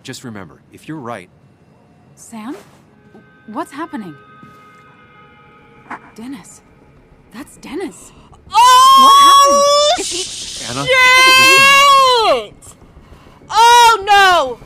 Just remember, if you're right... Sam? What's happening? Dennis. That's Dennis. Oh, what happened? Anna, shit! Oh, no!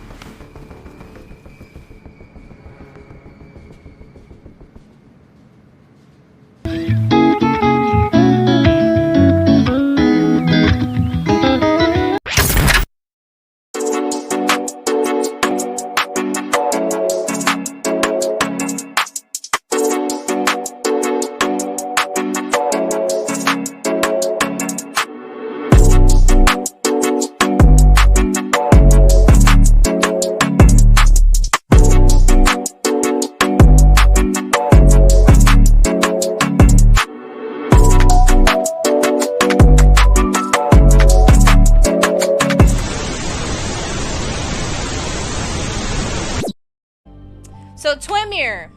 So Twin Mirror.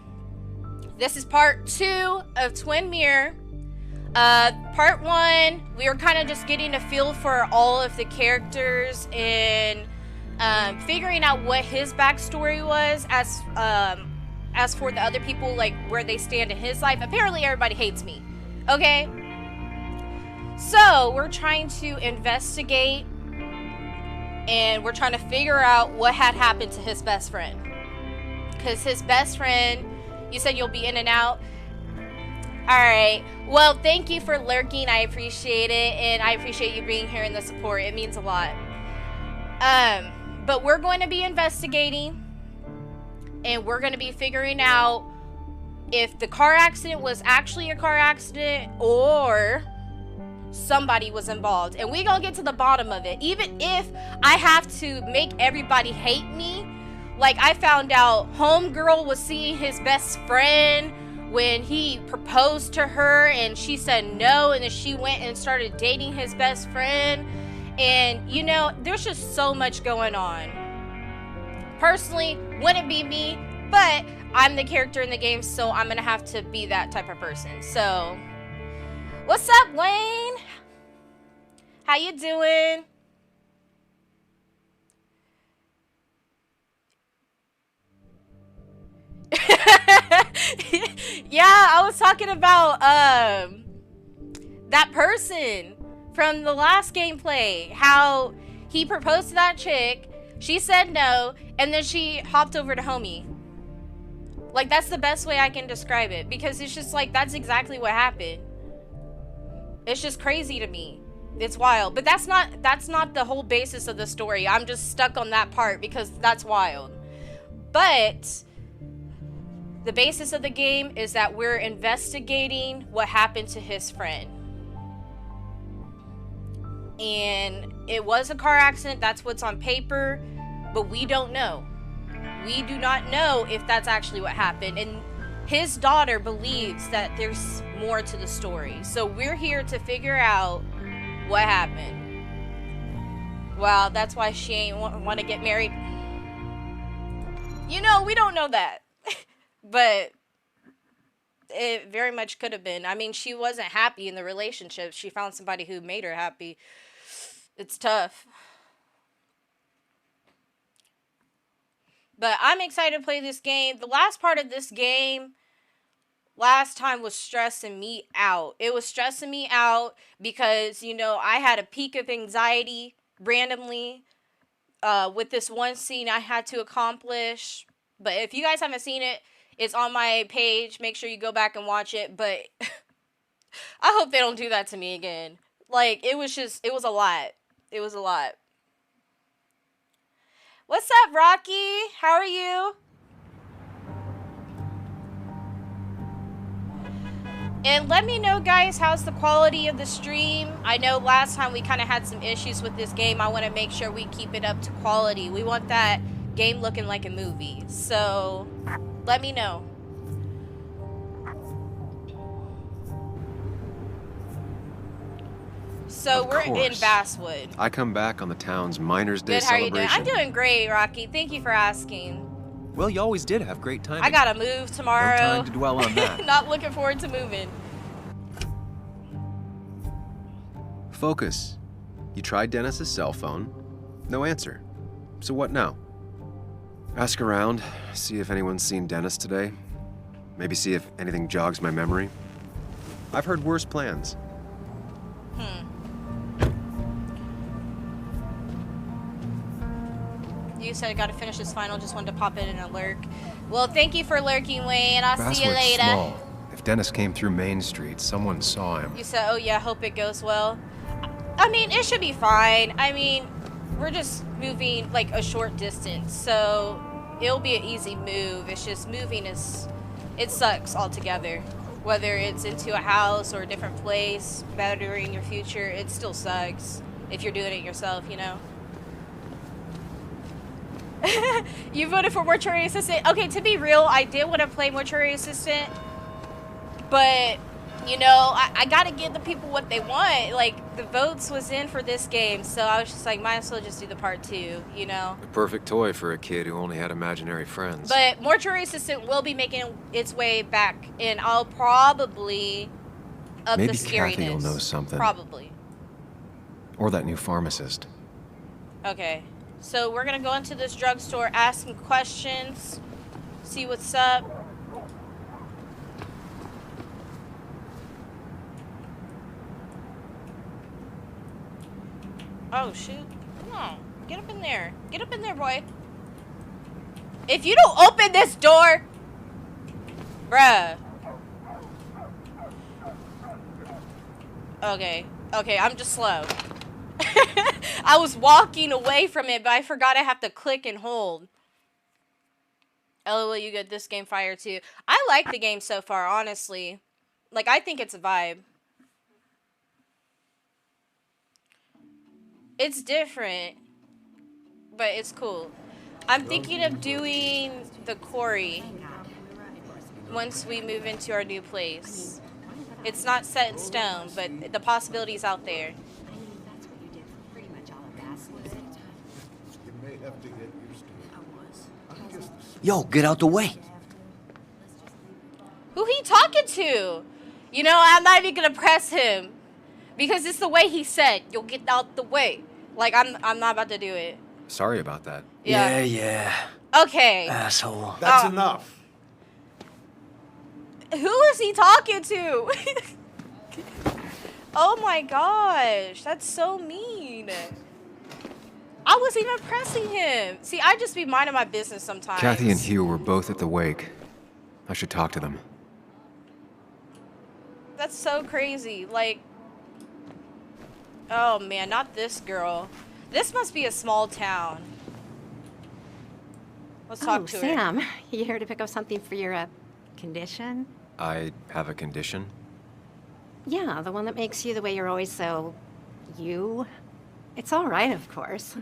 This is part 2 of Twin Mirror. Part 1, we were kind of just getting a feel for all of the characters and figuring out what his backstory was as for the other people, like where they stand in his life. Apparently everybody hates me. Okay? So we're trying to investigate and we're trying to figure out what had happened to his best friend. Because his best friend, you said you'll be in and out. Alright, well, thank you for lurking. I appreciate it, and I appreciate you being here and the support. It means a lot. But we're going to be investigating, and we're going to be figuring out if the car accident was actually a car accident or somebody was involved. And we're going to get to the bottom of it. Even if I have to make everybody hate me. Like, I found out homegirl was seeing his best friend when he proposed to her and she said no, and then she went and started dating his best friend. And, you know, there's just so much going on. Personally, wouldn't be me, but I'm the character in the game, so I'm gonna have to be that type of person. So, what's up, Wayne? How you doing? Yeah, I was talking about that person from the last gameplay, how he proposed to that chick, she said no, and then she hopped over to homie. Like, that's the best way I can describe it, because it's just like, that's exactly what happened. It's just crazy to me. It's wild, but that's not the whole basis of the story. I'm just stuck on that part because that's wild. But the basis of the game is that we're investigating what happened to his friend. And it was a car accident, that's what's on paper, but we don't know. We do not know if that's actually what happened. And his daughter believes that there's more to the story. So we're here to figure out what happened. Wow, that's why she ain't want to get married. You know, we don't know that. But it very much could have been. I mean, she wasn't happy in the relationship. She found somebody who made her happy. It's tough. But I'm excited to play this game. The last part of this game last time was stressing me out. It was stressing me out because, you know, I had a peak of anxiety randomly with this one scene I had to accomplish. But if you guys haven't seen it, it's on my page. Make sure you go back and watch it. But I hope they don't do that to me again. Like, it was a lot. It was a lot. What's up, Rocky? How are you? And let me know, guys, how's the quality of the stream? I know last time we kind of had some issues with this game. I want to make sure we keep it up to quality. We want that game looking like a movie. So, let me know. So we're in Basswood. I come back on the town's Miners' Day Good, how are you celebration. doing? I'm doing great, Rocky. Thank you for asking. Well, you always did have great timing. I gotta move tomorrow. No time to dwell on that. Not looking forward to moving. Focus. You tried Dennis's cell phone. No answer. So what now? Ask around, see if anyone's seen Dennis today. Maybe see if anything jogs my memory. I've heard worse plans. You said I gotta finish this final, just wanted to pop in and lurk. Well, thank you for lurking, Wayne. I'll see you Basswood's later. small. If Dennis came through Main Street, someone saw him. You said, oh yeah, hope it goes well. I mean, it should be fine. I mean, we're just moving like a short distance, so it'll be an easy move. It's just moving it sucks altogether. Whether it's into a house or a different place, bettering your future, it still sucks if you're doing it yourself, you know? You voted for Mortuary Assistant? Okay, to be real, I did want to play Mortuary Assistant, but, you know, I gotta give the people what they want. Like, the votes was in for this game, so I was just like, might as well just do the part 2, you know? The perfect toy for a kid who only had imaginary friends. But Mortuary Assistant will be making its way back, and I'll probably up Maybe the scariness. Kathy will know something. Probably. Or that new pharmacist. Okay. So we're gonna go into this drugstore, ask some questions, see what's up. Oh shoot. Come on. Get up in there. Get up in there, boy. If you don't open this door, bruh. Okay. Okay, I'm just slow. I was walking away from it, but I forgot I have to click and hold. LOL, you get this game fire too. I like the game so far, honestly. Like, I think it's a vibe. It's different, but it's cool. I'm thinking of doing the quarry once we move into our new place. It's not set in stone, but the possibility's out there. Yo, get out the way. Who he talking to? You know, I'm not even gonna press him because it's the way he said, "You'll get out the way." Like, I'm not about to do it. Sorry about that. Yeah. Okay. Asshole. That's enough. Who is he talking to? Oh my gosh, that's so mean. I wasn't even pressing him. See, I just be minding my business sometimes. Kathy and Hugh were both at the wake. I should talk to them. That's so crazy. Like, oh man, not this girl. This must be a small town. Let's talk to her. Sam, you here to pick up something for your condition? I have a condition. Yeah, the one that makes you the way you're always so... you? It's all right, of course.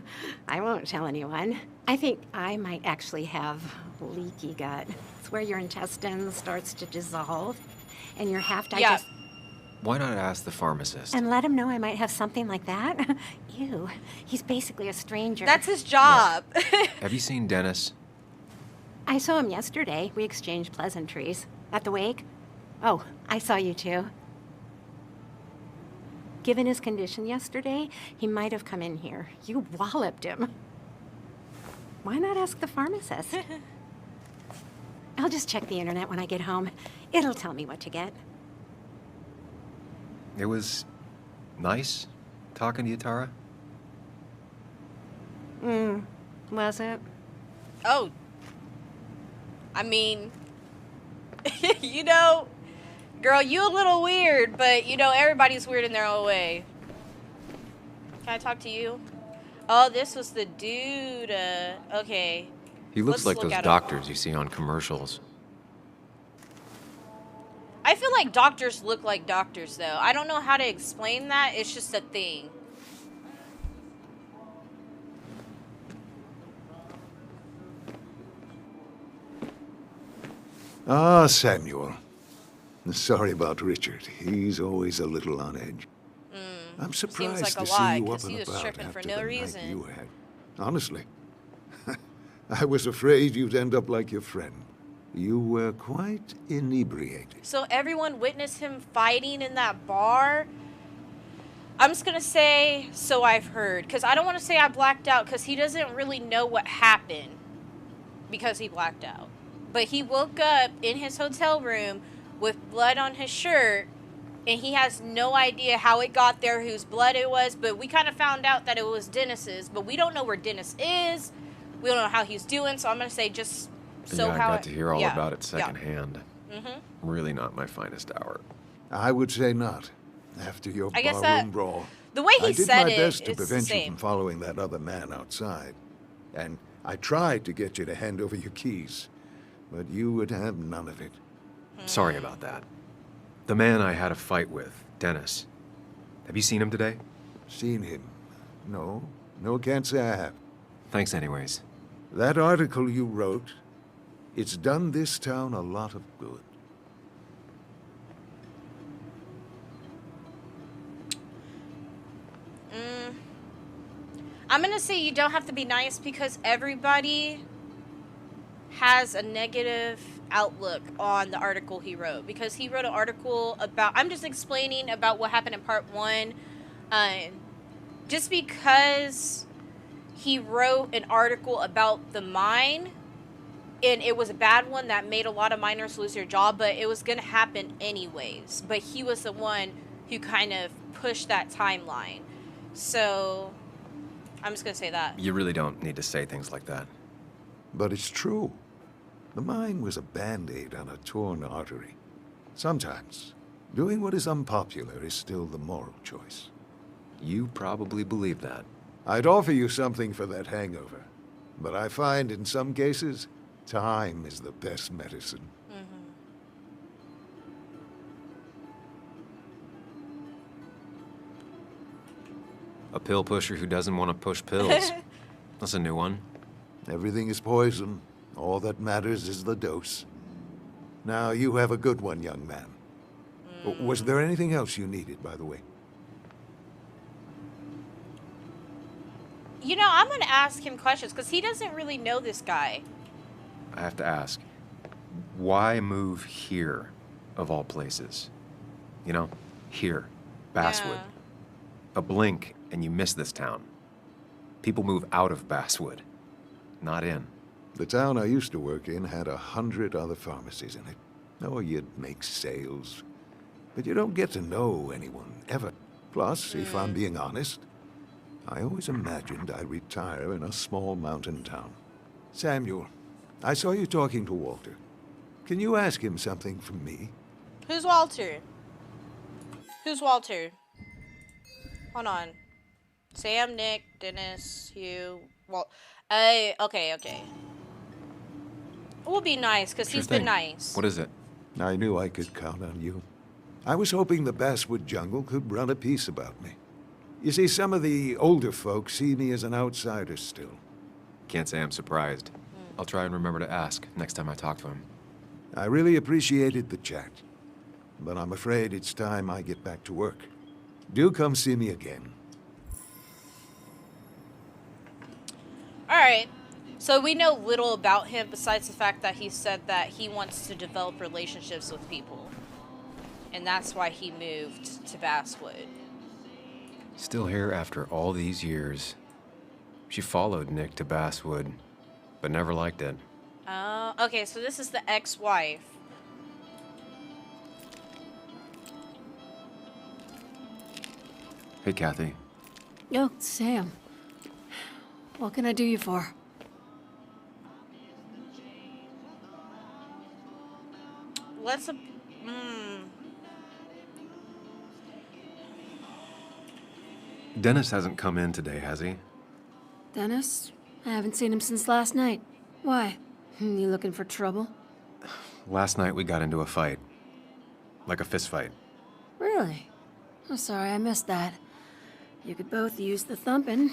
I won't tell anyone. I think I might actually have leaky gut. It's where your intestine starts to dissolve, and your half-digest... Why not ask the pharmacist? And let him know I might have something like that? Ew, he's basically a stranger. That's his job. Have you seen Dennis? I saw him yesterday. We exchanged pleasantries. At the wake? Oh, I saw you too. Given his condition yesterday, he might have come in here. You walloped him. Why not ask the pharmacist? I'll just check the internet when I get home. It'll tell me what to get. It was nice talking to you, Tara. Was it? Oh. I mean, you know, girl, you a little weird, but you know, everybody's weird in their own way. Can I talk to you? Oh, this was the dude. Okay. He looks Let's like look those at him. doctors you see on commercials. I feel like doctors look like doctors, though. I don't know how to explain that. It's just a thing. Ah, Samuel. Sorry about Richard. He's always a little on edge. I'm surprised like a to lie, see you 'cause up he and was about tripping for after no the night reason. you had. Honestly. I was afraid you'd end up like your friend. You were quite inebriated. So everyone witnessed him fighting in that bar? I'm just gonna say, so I've heard. Because I don't want to say I blacked out, because he doesn't really know what happened. because he blacked out. But he woke up in his hotel room with blood on his shirt, and he has no idea how it got there, whose blood it was, but we kind of found out that it was Dennis's, but we don't know where Dennis is. We don't know how he's doing, so I'm going to say just so yeah, I how got to hear all yeah, about it yeah. secondhand. Really not my finest hour. I would say not. After your I guess barroom that- brawl, The way he I did said my it, best to it's the prevent you same. from following that other man outside. And I tried to get you to hand over your keys, but you would have none of it. Sorry about that. The man I had a fight with, Dennis. Have you seen him today? Seen him? No. No, can't say I have. Thanks anyways. That article you wrote, it's done this town a lot of good. I'm going to say you don't have to be nice because everybody has a negative outlook on the article he wrote. Because he wrote an article about... I'm just explaining about what happened in part 1. Just because he wrote an article about the mine, and it was a bad one that made a lot of miners lose their job, but it was going to happen anyways. But he was the one who kind of pushed that timeline. So... I'm just going to say that. You really don't need to say things like that. But it's true. The mine was a band-aid on a torn artery. Sometimes, doing what is unpopular is still the moral choice. You probably believe that. I'd offer you something for that hangover, but I find in some cases, time is the best medicine. A pill pusher who doesn't want to push pills. That's a new one. Everything is poison. All that matters is the dose. Now, you have a good one, young man. Was there anything else you needed, by the way? You know, I'm going to ask him questions because he doesn't really know this guy. I have to ask, why move here, of all places? You know, here, Basswood. Yeah. A blink and you miss this town. People move out of Basswood, not in. The town I used to work in had 100 other pharmacies in it. Oh, you'd make sales. But you don't get to know anyone, ever. Plus, if I'm being honest, I always imagined I'd retire in a small mountain town. Samuel, I saw you talking to Walter. Can you ask him something from me? Who's Walter? Who's Walter? Hold on. Sam, Nick, Dennis, Hugh, okay. It will be nice, because Sure he's been thing. nice. What is it? I knew I could count on you. I was hoping the Basswood jungle could run a piece about me. You see, some of the older folks see me as an outsider still. Can't say I'm surprised. I'll try and remember to ask next time I talk to him. I really appreciated the chat, but I'm afraid it's time I get back to work. Do come see me again. Alright, so we know little about him besides the fact that he said that he wants to develop relationships with people. And that's why he moved to Basswood. Still here after all these years. She followed Nick to Basswood, but never liked it. Oh, okay, so this is the ex-wife. Hey, Kathy. Oh, Sam. What can I do you for? Let's... Dennis hasn't come in today, has he? Dennis? I haven't seen him since last night. Why? You looking for trouble? Last night we got into a fight. Like a fist fight. Really? I'm sorry I missed that. You could both use the thumping.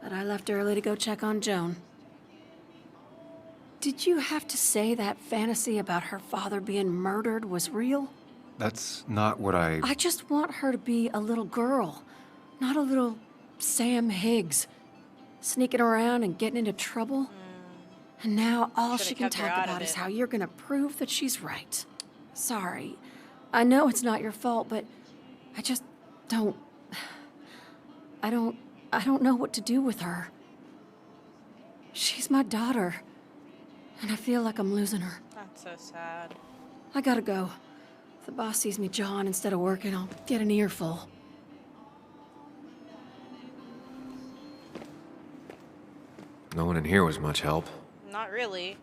But I left early to go check on Joan. Did you have to say that fantasy about her father being murdered was real? That's not what I just want her to be a little girl, not a little Sam Higgs, sneaking around and getting into trouble. And now all Should've she can kept her talk out of about is it. how you're gonna prove that she's right. Sorry. I know it's not your fault, but I just don't... I don't know what to do with her. She's my daughter. And I feel like I'm losing her. That's so sad. I gotta go. If the boss sees me jawing instead of working, I'll get an earful. No one in here was much help. Not really.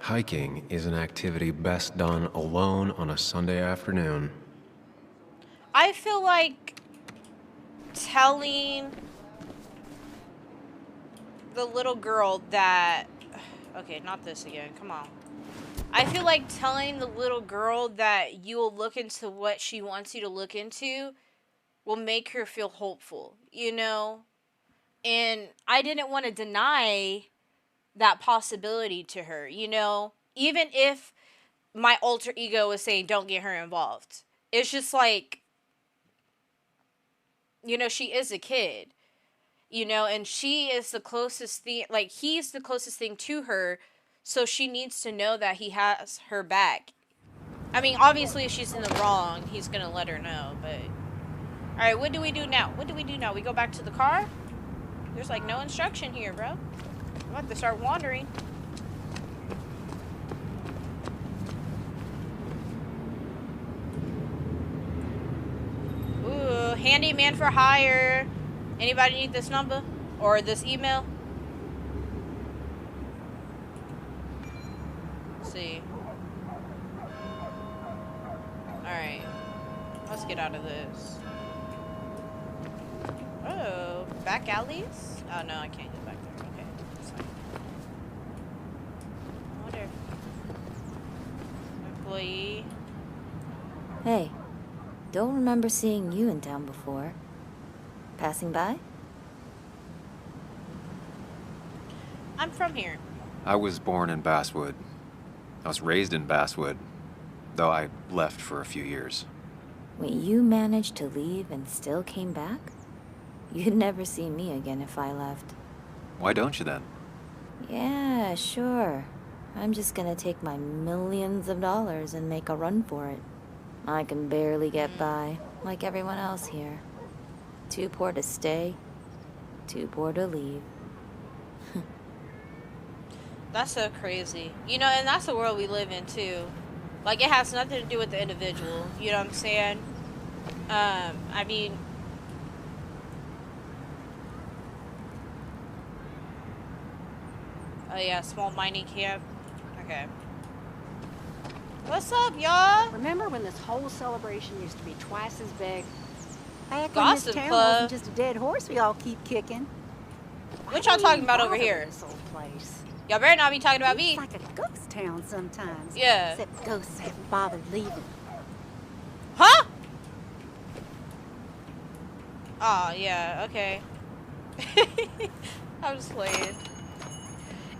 Hiking is an activity best done alone on a Sunday afternoon. I feel like telling the little girl that... Okay, not this again. Come on. I feel like telling the little girl that you will look into what she wants you to look into will make her feel hopeful, you know? And I didn't want to deny that possibility to her, you know? Even if my alter ego was saying, don't get her involved. It's just like, you know, she is a kid, you know, and she is the closest thing, like, he's the closest thing to her, so she needs to know that he has her back. I mean, obviously, if she's in the wrong, he's gonna let her know, but... Alright, what do we do now? What do we do now? We go back to the car? There's, like, no instruction here, bro. I'm about to start wandering. Ooh, handyman for hire. Anybody need this number? Or this email? Let's see. Alright. Let's get out of this. Oh, back alleys? Oh, no, I can't get back there. Okay, that's fine. I wonder if... Employee... Hey, don't remember seeing you in town before. Passing by? I'm from here. I was born in Basswood. I was raised in Basswood, though I left for a few years. Wait, you managed to leave and still came back? You'd never see me again if I left. Why don't you then? Yeah, sure. I'm just gonna take my millions of dollars and make a run for it. I can barely get by, like everyone else here. Too poor to stay, too poor to leave. That's so crazy. You know, and that's the world we live in, too. Like, it has nothing to do with the individual. You know what I'm saying? I mean... Oh, yeah, small mining camp. Okay. What's up, y'all? Remember when this whole celebration used to be twice as big? Back when Gossip this town Club. wasn't just a dead horse we all keep kicking. What y'all talking about over here? This old place. Y'all better not be talking about me. It's like a ghost town sometimes. Yeah. Except ghosts haven't bothered leaving. Huh? Oh, yeah, okay. I'm just playing.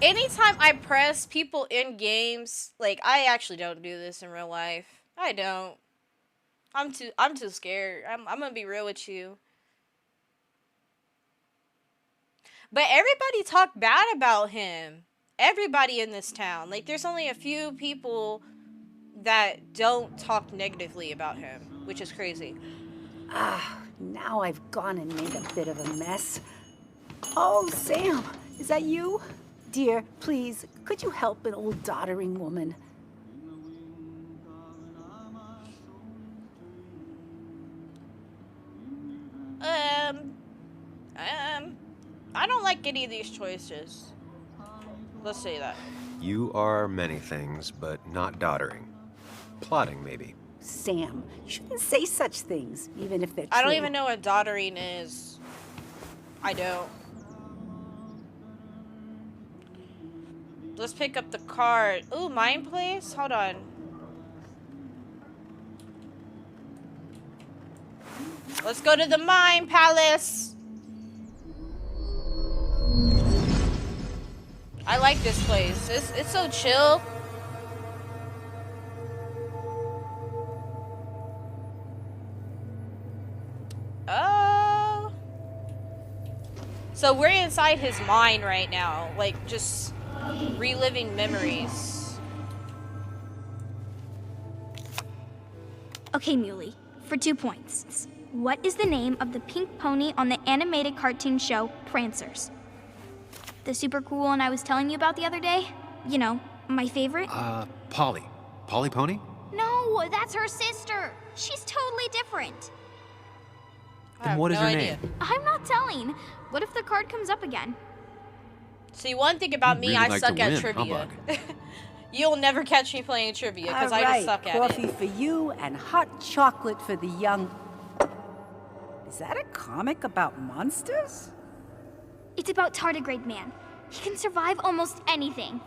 Anytime I press people in games, like, I actually don't do this in real life. I don't. I'm too scared. I'm gonna be real with you. But everybody talked bad about him. Everybody in this town. Like, there's only a few people that don't talk negatively about him, which is crazy. Ah, now I've gone and made a bit of a mess. Oh, Sam, is that you? Dear, please, could you help an old doddering woman? I don't like any of these choices. Let's say that. You are many things, but not doddering. Plotting, maybe. Sam, you shouldn't say such things, even if they're true. I don't even know what doddering is. I don't. Let's pick up the card. Ooh, mine place? Hold on. Let's go to the mine palace. I like this place. It's so chill. Oh. So we're inside his mine right now. Like, just reliving memories. Okay, Muley, for 2 points. What is the name of the pink pony on the animated cartoon show Prancers? The super cool one I was telling you about the other day? You know, my favorite? Polly. Polly Pony? No, that's her sister. She's totally different. Then what is her name? I'm not telling. What if the card comes up again? See, one thing about me, Really I like suck to at win, trivia. humbug. You'll never catch me playing trivia because I just suck at coffee it. for you and hot chocolate for the young. Is that a comic about monsters? It's about Tardigrade Man. He can survive almost anything.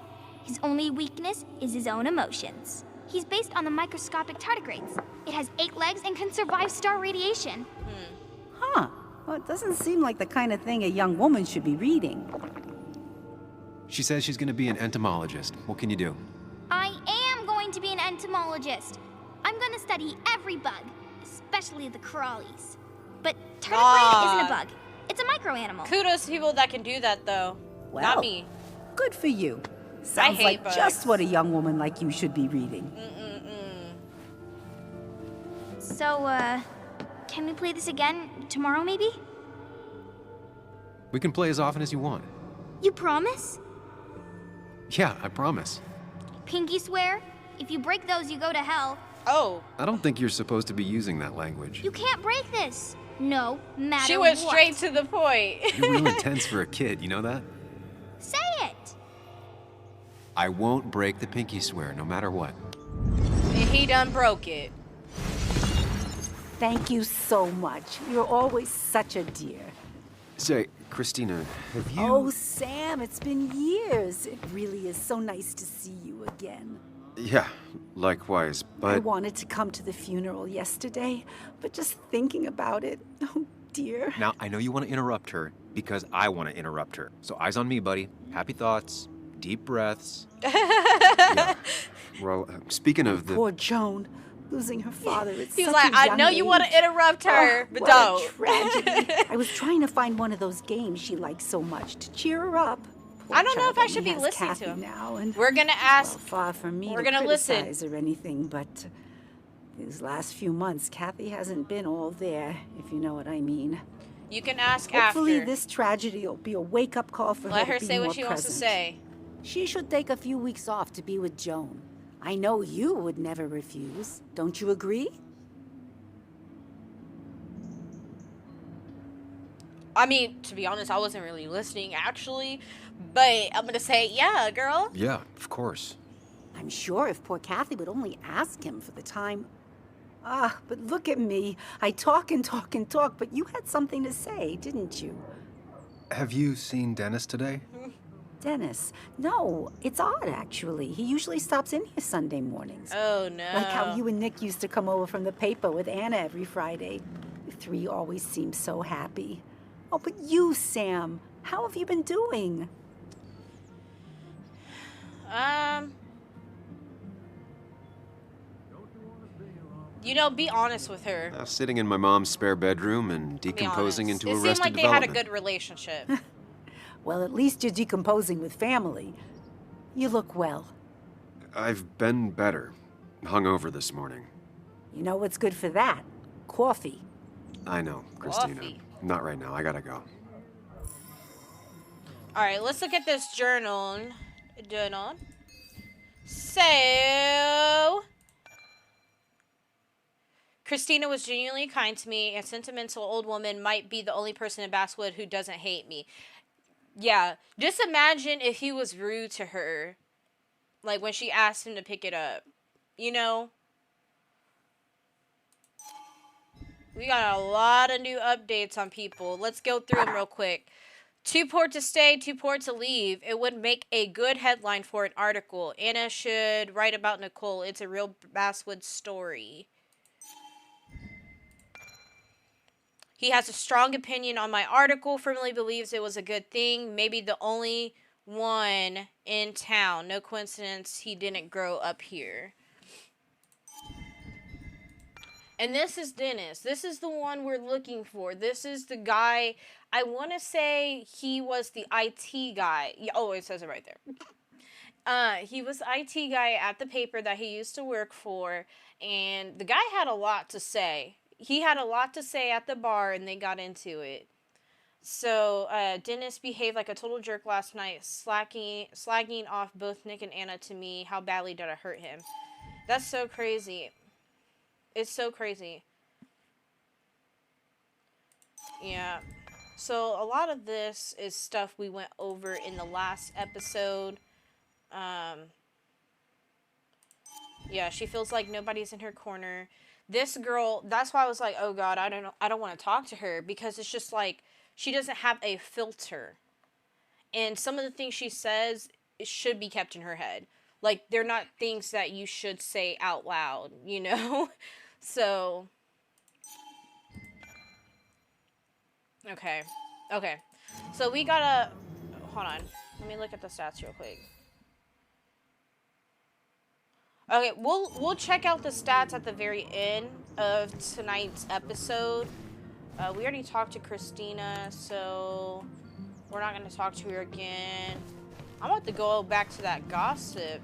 His only weakness is his own emotions. He's based on the microscopic tardigrades. It has 8 legs and can survive star radiation. Huh. Well, it doesn't seem like the kind of thing a young woman should be reading. She says she's going to be an entomologist. What can you do? I am going to be an entomologist. I'm going to study every bug, especially the crawlies. But tardigrade isn't a bug. It's a microanimal. Kudos to people that can do that, though. Well, Not me. Good for you. Sounds hate like bugs. just what a young woman like you should be reading. So, can we play this again tomorrow, maybe? We can play as often as you want. You promise? Yeah, I promise. Pinky swear? If you break those, you go to hell. Oh. I don't think you're supposed to be using that language. You can't break this. No matter She went what. straight to the point. You're real intense for a kid, you know that? Say it. I won't break the pinky swear, no matter what. And he done broke it. Thank you so much. You're always such a dear. Say, Christina, have you... Oh, Sam, it's been years. It really is so nice to see you again. Yeah, likewise, I but... wanted to come to the funeral yesterday, but just thinking about it, oh dear. Now, I know you want to interrupt her because I want to interrupt her. So eyes on me, buddy. Happy thoughts, deep breaths. Yeah. Well, speaking of the... Poor Joan, losing her father at He's such like, a I young know you want age. to interrupt her, Oh, but what don't. a tragedy. I was trying to find one of those games she likes so much to cheer her up. Poor I don't know if child I should only be has listening Kathy to him. now, and We're gonna ask. well, far from me we're to gonna listen. criticize or anything, but these last few months, Kathy hasn't been all there, if you know what I mean. You can ask Hopefully after. this tragedy will be a wake-up call for Let her her to be say more what she wants to present. say. She should take a few weeks off to be with Joan. I know you would never refuse. Don't you agree? I mean, to be honest, I wasn't really listening actually, but I'm gonna say, yeah, girl. Yeah, of course. I'm sure if poor Kathy would only ask him for the time. Ah, but look at me. I talk and talk and talk, but you had something to say, didn't you? Have you seen Dennis today? Dennis. No, it's odd, actually. He usually stops in here Sunday mornings. Oh no. Like how you and Nick used to come over from the paper with Anna every Friday. The three always seem so happy. Oh, but you, Sam, how have you been doing? You know, be honest with her. Sitting in my mom's spare bedroom and Be decomposing honest. into It Arrested seemed like they had a Development. good relationship. Well, at least you're decomposing with family. You look well. I've been better. Hungover this morning. You know what's good for that? Coffee. I know, Christina. Coffee. Not right now. I gotta go. All right, let's look at this journal. So, Christina was genuinely kind to me. A sentimental old woman might be the only person in Basswood who doesn't hate me. Yeah, just imagine if he was rude to her, like when she asked him to pick it up. You know? We got a lot of new updates on people. Let's go through them real quick. 2 port to stay, 2 port to leave. It would make a good headline for an article. Anna should write about Nicole. It's a real Basswood story. He has a strong opinion on my article. Firmly believes it was a good thing. Maybe the only one in town. No coincidence he didn't grow up here. And this is Dennis. This is the one we're looking for. This is the guy. I want to say he was the IT guy. Oh, it says it right there. He was the IT guy at the paper that he used to work for. And the guy had a lot to say. he had a lot to say at the bar, and they got into it. So, Dennis behaved like a total jerk last night, slagging off both Nick and Anna to me. How badly did I hurt him? That's so crazy. It's so crazy. Yeah. So, a lot of this is stuff we went over in the last episode. Yeah, she feels like nobody's in her corner. This girl, that's why I was like, oh God, I don't want to talk to her, because it's just like, she doesn't have a filter. And some of the things she says should be kept in her head. Like, they're not things that you should say out loud, you know? So. Okay. Okay. So we gotta. Hold on. Let me look at the stats real quick. Okay, we'll check out the stats at the very end of tonight's episode. We already talked to Christina, so we're not going to talk to her again. I'm about to go back to that gossip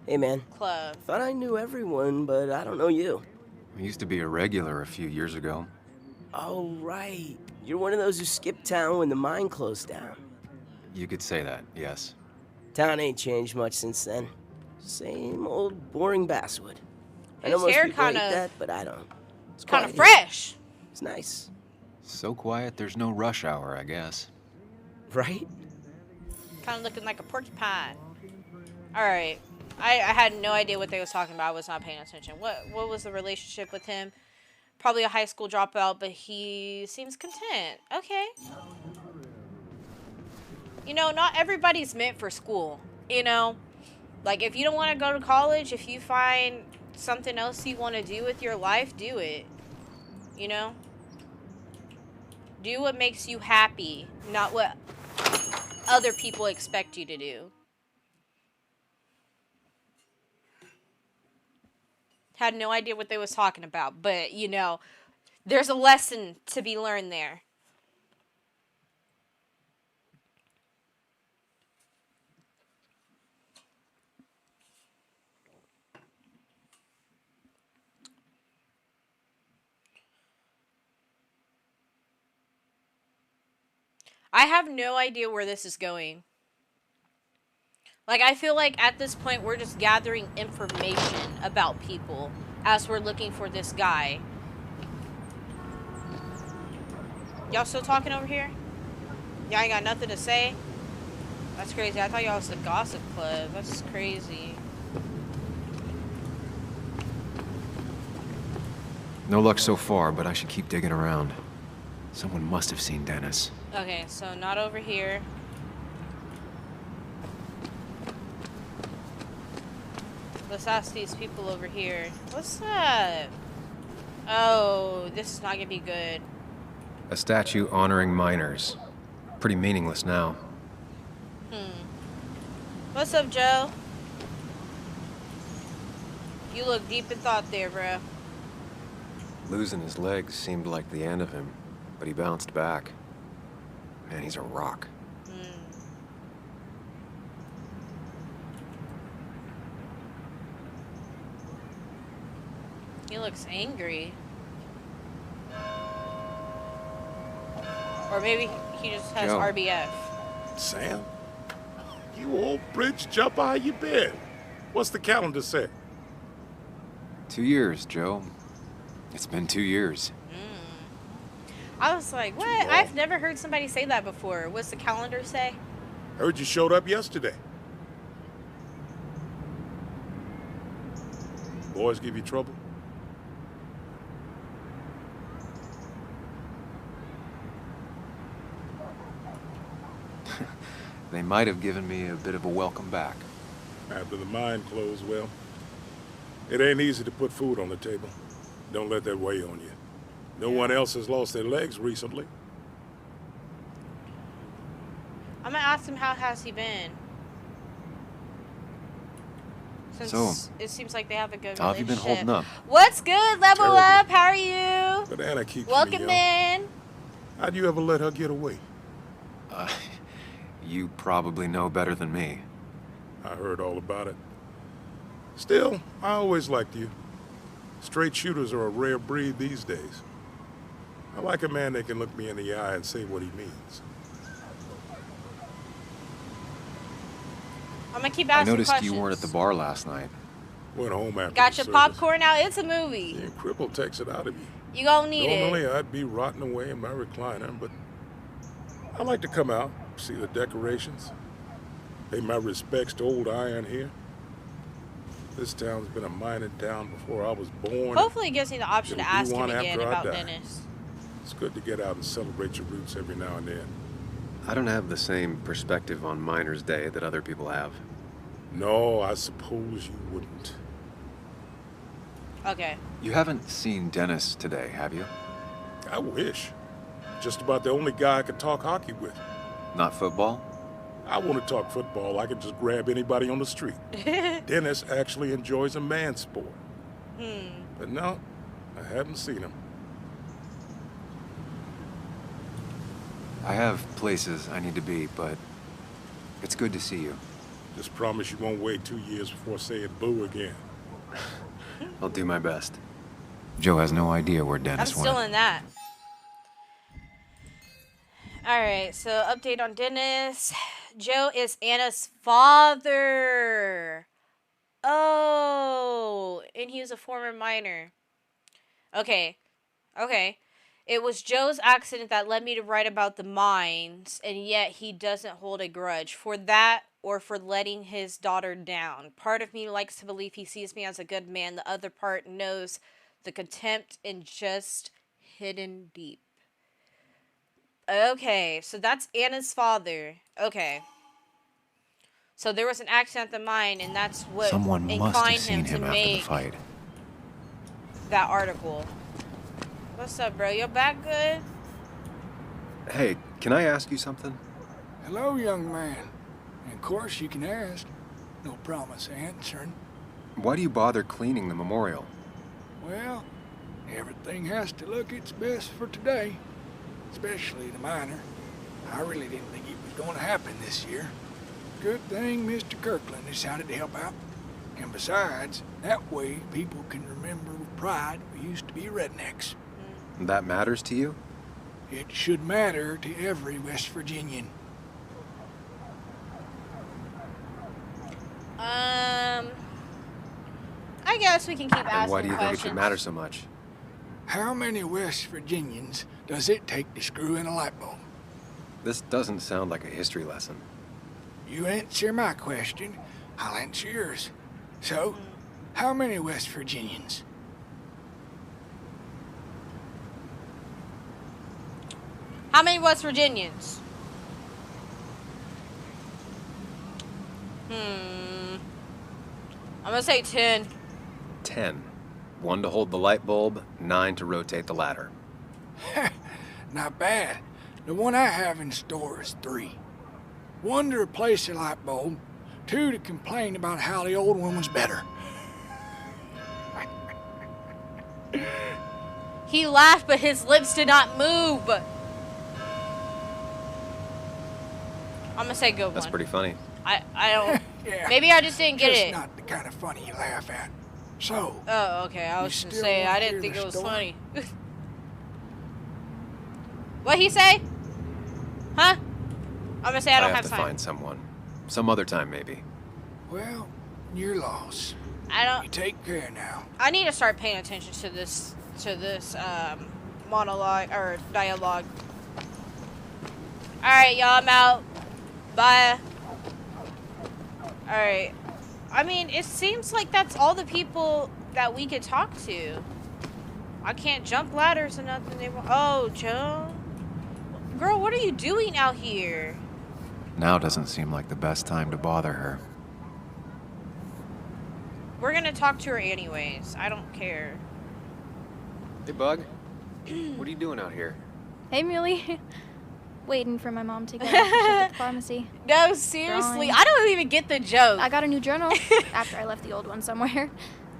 Hey, man. club. Thought I knew everyone, but I don't know you. I used to be a regular a few years ago. Oh, right. You're one of those who skipped town when the mine closed down. You could say that, yes. Town ain't changed much since then. Same old boring basswood. I His know most hair people hate kinda- that, but I don't. It's Kind of quiet here. fresh. It's nice. So quiet, there's no rush hour, I guess. Right? Kind of looking like a porcupine. Alright. I had no idea what they was talking about. I was not paying attention. What was the relationship with him? Probably a high school dropout, but he seems content. Okay. You know, not everybody's meant for school. You know? Like, if you don't want to go to college, if you find something else you want to do with your life, do it. You know? Do what makes you happy, not what other people expect you to do. Had no idea what they was talking about, but, you know, there's a lesson to be learned there. I have no idea where this is going. Like, I feel like at this point we're just gathering information about people as we're looking for this guy. Y'all still talking over here? Y'all ain't got nothing to say? That's crazy. I thought y'all was the gossip club. That's crazy. No luck so far, but I should keep digging around. Someone must have seen Dennis. Okay, so not over here. Let's ask these people over here. What's up? Oh, this is not gonna be good. A statue honoring miners. Pretty meaningless now. What's up, Joe? You look deep in thought there, bro. Losing his legs seemed like the end of him, but he bounced back. Man, he's a rock. He looks angry. Or maybe he just has Joe. RBF. Sam? You old bridge jumper, how you been? What's the calendar say? 2 years, Joe. It's been 2 years. I was like, what? I've never heard somebody say that before. What's the calendar say? Heard you showed up yesterday. Boys give you trouble? They might have given me a bit of a welcome back. After the mine closed, well, it ain't easy to put food on the table. Don't let that weigh on you. No one else has lost their legs recently. I'm gonna ask him how has he been. Since So, it seems like they have a good how have you been relationship. holding up? What's good, Level Terrible. Up? How are you? But Anna keeps Welcome me young. in. How'd you ever let her get away? You probably know better than me. I heard all about it. Still, I always liked you. Straight shooters are a rare breed these days. I like a man that can look me in the eye and say what he means. I'm gonna keep I asking noticed questions. you weren't at the bar last night. Went home after Got the your service. popcorn out? It's a movie. Yeah, cripple takes it out of you. You gonna need Normally, it. I'd be rotting away in my recliner, but I like to come out, see the decorations, pay my respects to old Iron here. This town's been a mining town before I was born. Hopefully it gives me the option to It'll be ask him one again after I about die. Dennis. It's good to get out and celebrate your roots every now and then. I don't have the same perspective on Miner's Day that other people have. No, I suppose you wouldn't. Okay. You haven't seen Dennis today, have you? I wish. Just about the only guy I could talk hockey with. Not football? I want to talk football. I can just grab anybody on the street. Dennis actually enjoys a man's sport. But no, I haven't seen him. I have places I need to be, but it's good to see you. Just promise you won't wait 2 years before saying boo again. I'll do my best. Joe has no idea where I'm Dennis still went. in that. Alright, so update on Dennis. Joe is Anna's father. Oh, and he was a former miner. Okay. Okay. It was Joe's accident that led me to write about the mines, and yet he doesn't hold a grudge for that or for letting his daughter down. Part of me likes to believe he sees me as a good man. The other part knows the contempt and just hidden deep. Okay, so that's Anna's father. Okay. So there was an accident at the mine, and that's what Someone must have inclined seen him to him after the make fight. that article. What's up, bro? Your back good? Hey, can I ask you something? Hello, young man. Of course you can ask. No promise answering. Why do you bother cleaning the memorial? Well, everything has to look its best for today. Especially the miner. I really didn't think it was going to happen this year. Good thing Mr. Kirkland decided to help out. And besides, that way people can remember with pride we used to be rednecks. That matters to you? It should matter to every West Virginian. I guess we can keep asking And why do you think it questions. should matter so much? How many West Virginians does it take to screw in a light bulb? This doesn't sound like a history lesson. You answer my question, I'll answer yours. So, how many West Virginians? How many West Virginians? I'm gonna say 10. 10. 1 to hold the light bulb, 9 to rotate the ladder. Not bad. The one I have in store is 3. 1 to replace the light bulb, 2 to complain about how the old one was better. He laughed, but his lips did not move. I'm gonna say good one. That's pretty funny. I don't. Yeah. Maybe I just didn't get Just it. not the kind of funny you laugh at. So, Oh, okay. I You was gonna still say I wanna didn't hear think the it was story? funny. What he say? Huh? I'm gonna say I don't have have to time. find someone. Some other time, maybe. well, your loss. I don't. You take care now. I need to start paying attention to this monologue or dialogue. All right, y'all. I'm out. Bye. All right. I mean, it seems like that's all the people that we could talk to. I can't jump ladders or nothing. Oh, Joe. Girl, what are you doing out here? Now doesn't seem like the best time to bother her. We're gonna talk to her anyways. I don't care. Hey, Bug. What are you doing out here? Hey, Muley. Waiting for my mom to get shipped at the pharmacy. No, seriously. Drawing. I don't even get the joke. I got a new journal after I left the old one somewhere.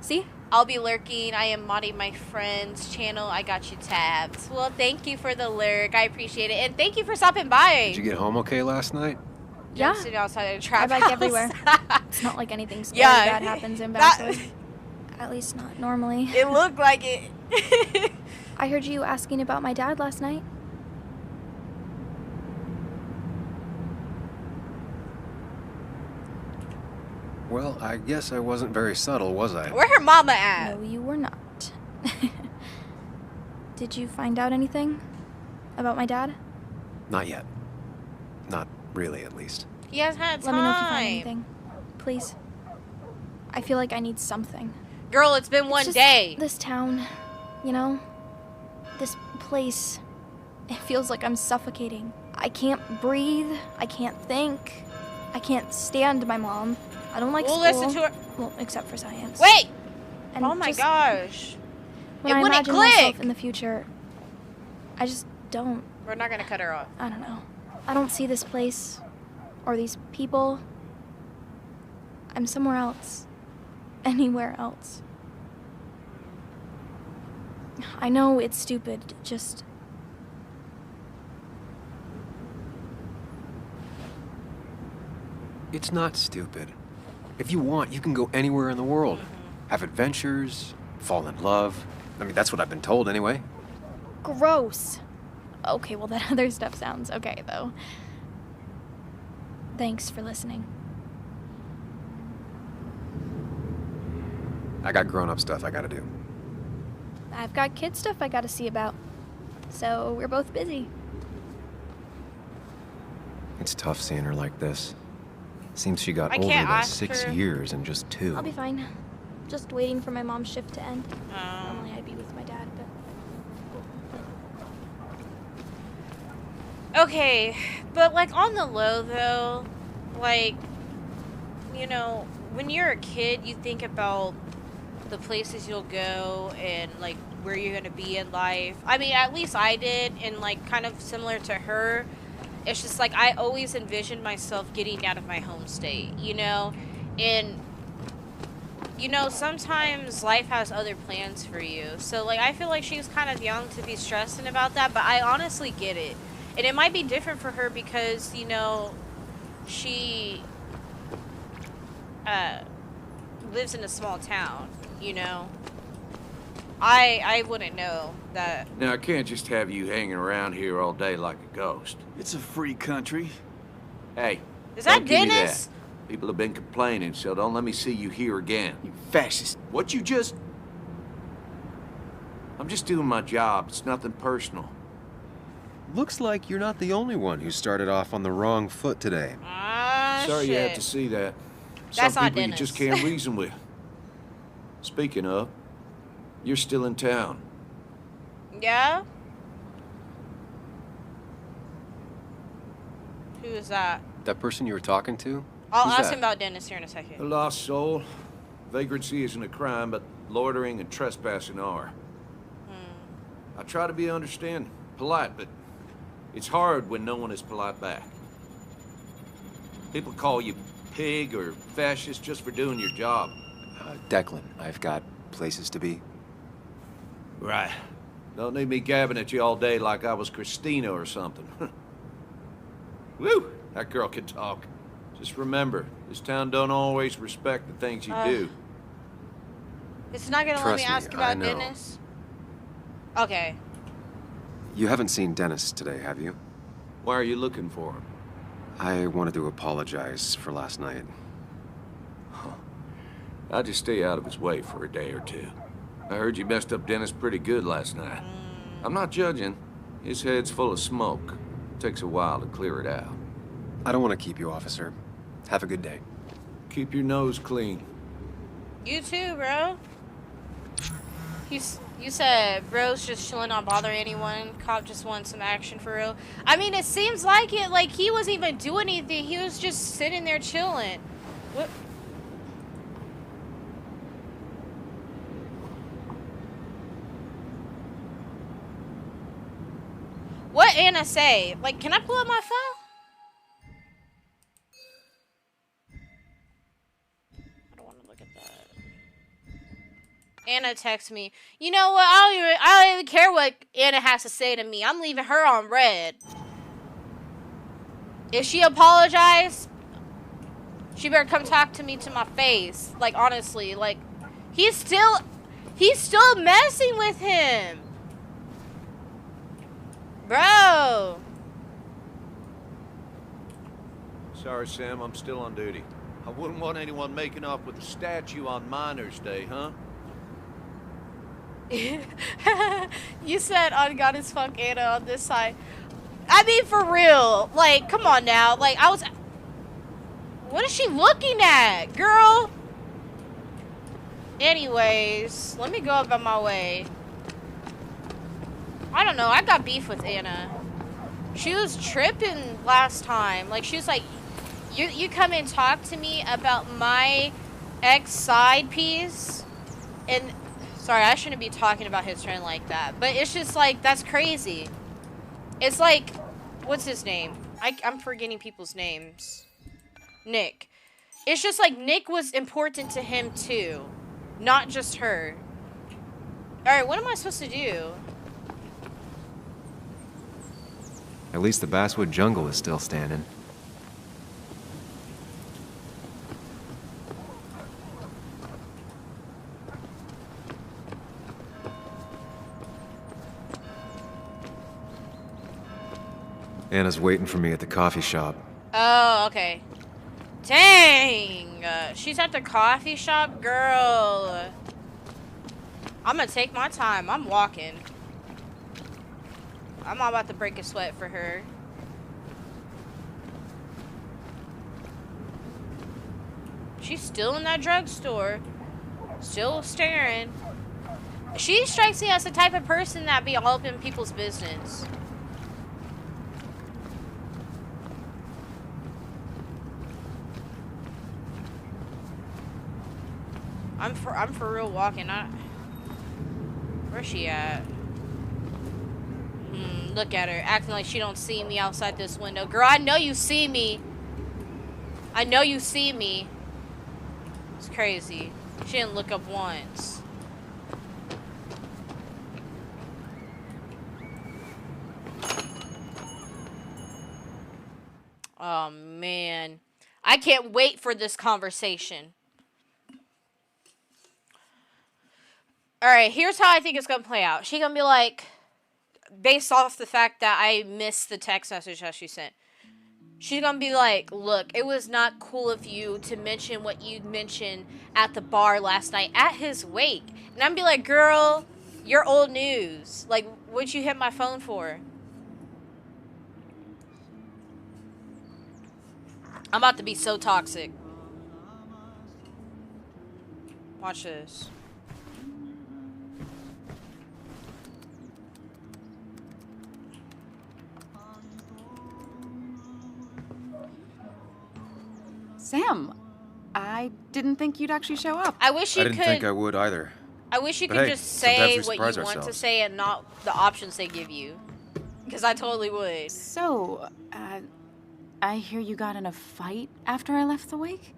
See? I'll be lurking. I am modding my friend's channel. I got you tabbed. Well, thank you for the lurk. I appreciate it. And thank you for stopping by. Did you get home okay last night? Yeah. I'm sitting outside of the trap I bike house. everywhere. It's not like anything scary Yeah. bad happens in That- Basswood. At least not normally. It looked like it. I heard you asking about my dad last night. Well, I guess I wasn't very subtle, was I? Where her mama at? No, you were not. Did you find out anything about my dad? Not yet. Not really, at least. He hasn't had time. Let me know if you find anything. Please. I feel like I need something. Girl, it's been one day. This town, you know? This place. It feels like I'm suffocating. I can't breathe. I can't think. I can't stand my mom. I don't like We'll school. listen to her. Well, except for science. Wait! And oh my just gosh. When It I wouldn't imagine click. myself in the future, I just don't. We're not gonna cut her off. I don't know. I don't see this place or these people. I'm somewhere else. Anywhere else. I know it's stupid, just... It's not stupid. If you want, you can go anywhere in the world. Have adventures, fall in love. I mean, that's what I've been told anyway. Gross. Okay, well, that other stuff sounds okay, though. Thanks for listening. I got grown-up stuff I gotta do. I've got kid stuff I gotta see about. So we're both busy. It's tough seeing her like this. Seems she got I older can't than ask 6 her. years in just 2. I'll be fine. Just waiting for my mom's shift to end. Oh. Normally I'd be with my dad, but... Okay, but like on the low though, like, you know, when you're a kid, you think about the places you'll go and like where you're gonna be in life. I mean, at least I did, and like kind of similar to her. It's just like I always envisioned myself getting out of my home state, you know? And, you know, sometimes life has other plans for you. So, like, I feel like she's kind of young to be stressing about that, but I honestly get it. And it might be different for her because, you know, she lives in a small town, you know? I wouldn't know that. Now, I can't just have you hanging around here all day like a ghost. It's a free country. Hey, Is that don't give me Dennis? that. People have been complaining, so don't let me see you here again. You fascist. What you just... I'm just doing my job. It's nothing personal. Looks like you're not the only one who started off on the wrong foot today. Ah, Sorry shit. you had to see that. That's Some on people you Dennis. just can't reason with. Speaking of, you're still in town. Yeah? Who is that? That person you were talking to? I'll Who's ask that? him about Dennis here in a A second. lost soul. Vagrancy isn't a crime, but loitering and trespassing are. I try to be understanding, polite, but it's hard when no one is polite back. People call you pig or fascist just for doing your job. Declan, I've got places to be. Right. Don't need me gabbing at you all day like I was Christina or something. Woo! That girl can talk. Just remember, this town don't always respect the things you do. It's not gonna let me Trust me, ask I about know. Dennis? Okay. You haven't seen Dennis today, have you? Why are you looking for him? I wanted to apologize for last night. I'll just stay out of his way for a day or two. I heard you messed up Dennis pretty good last night. I'm not judging. His head's full of smoke. Takes a while to clear it out. I don't want to keep you, officer. Have a good day. Keep your nose clean. You too, bro. You said bro's just chilling, not bothering anyone. Cop just wants some action for real. I mean, it seems like it. Like, he wasn't even doing anything. He was just sitting there chilling. What? What Anna say? Like, can I pull up my phone? I don't want to look at that. Anna texts me. You know what? I don't even care what Anna has to say to me. I'm leaving her on red. If she apologized, she better come talk to me to my face. Like, honestly, like, he's still messing with him. Bro! Sorry, Sam, I'm still on duty. I wouldn't want anyone making off with a statue on Miners' Day, huh? You said on God as fuck Anna on this side. I mean, for real. Like, come on now. Like, I was... What is she looking at, girl? Anyways, let me go about my way. I don't know. I got beef with Anna. She was tripping last time. Like, she was like, you come and talk to me about my ex side piece. And, sorry, I shouldn't be talking about his friend like that. But it's just like, that's crazy. It's like, what's his name? I'm forgetting people's names. Nick. It's just like Nick was important to him too. Not just her. Alright, what am I supposed to do? At least the Basswood Jungle is still standing. Anna's waiting for me at the coffee shop. Oh, okay. Dang! She's at the coffee shop? Girl. I'm gonna take my time. I'm walking. I'm not about to break a sweat for her. She's still in that drugstore. Still staring. She strikes me as the type of person that be all up in people's business. I'm for real walking. Where's she at? Look at her, acting like she don't see me outside this window. Girl, I know you see me. I know you see me. It's crazy. She didn't look up once. Oh, man. I can't wait for this conversation. Alright, here's how I think it's gonna play out. She's gonna be like, based off the fact that I missed the text message that she sent. She's gonna be like, look, it was not cool of you to mention what you mentioned at the bar last night at his wake. And I'm gonna be like, girl, you're old news. Like, what'd you hit my phone for? I'm about to be so toxic. Watch this. Sam, I didn't think you'd actually show up. I wish you I didn't think I would either. I wish you But could hey, just sometimes say we what surprise you want to ourselves. say and not the options they give you. Because I totally would. So, I hear you got in a fight after I left the wake?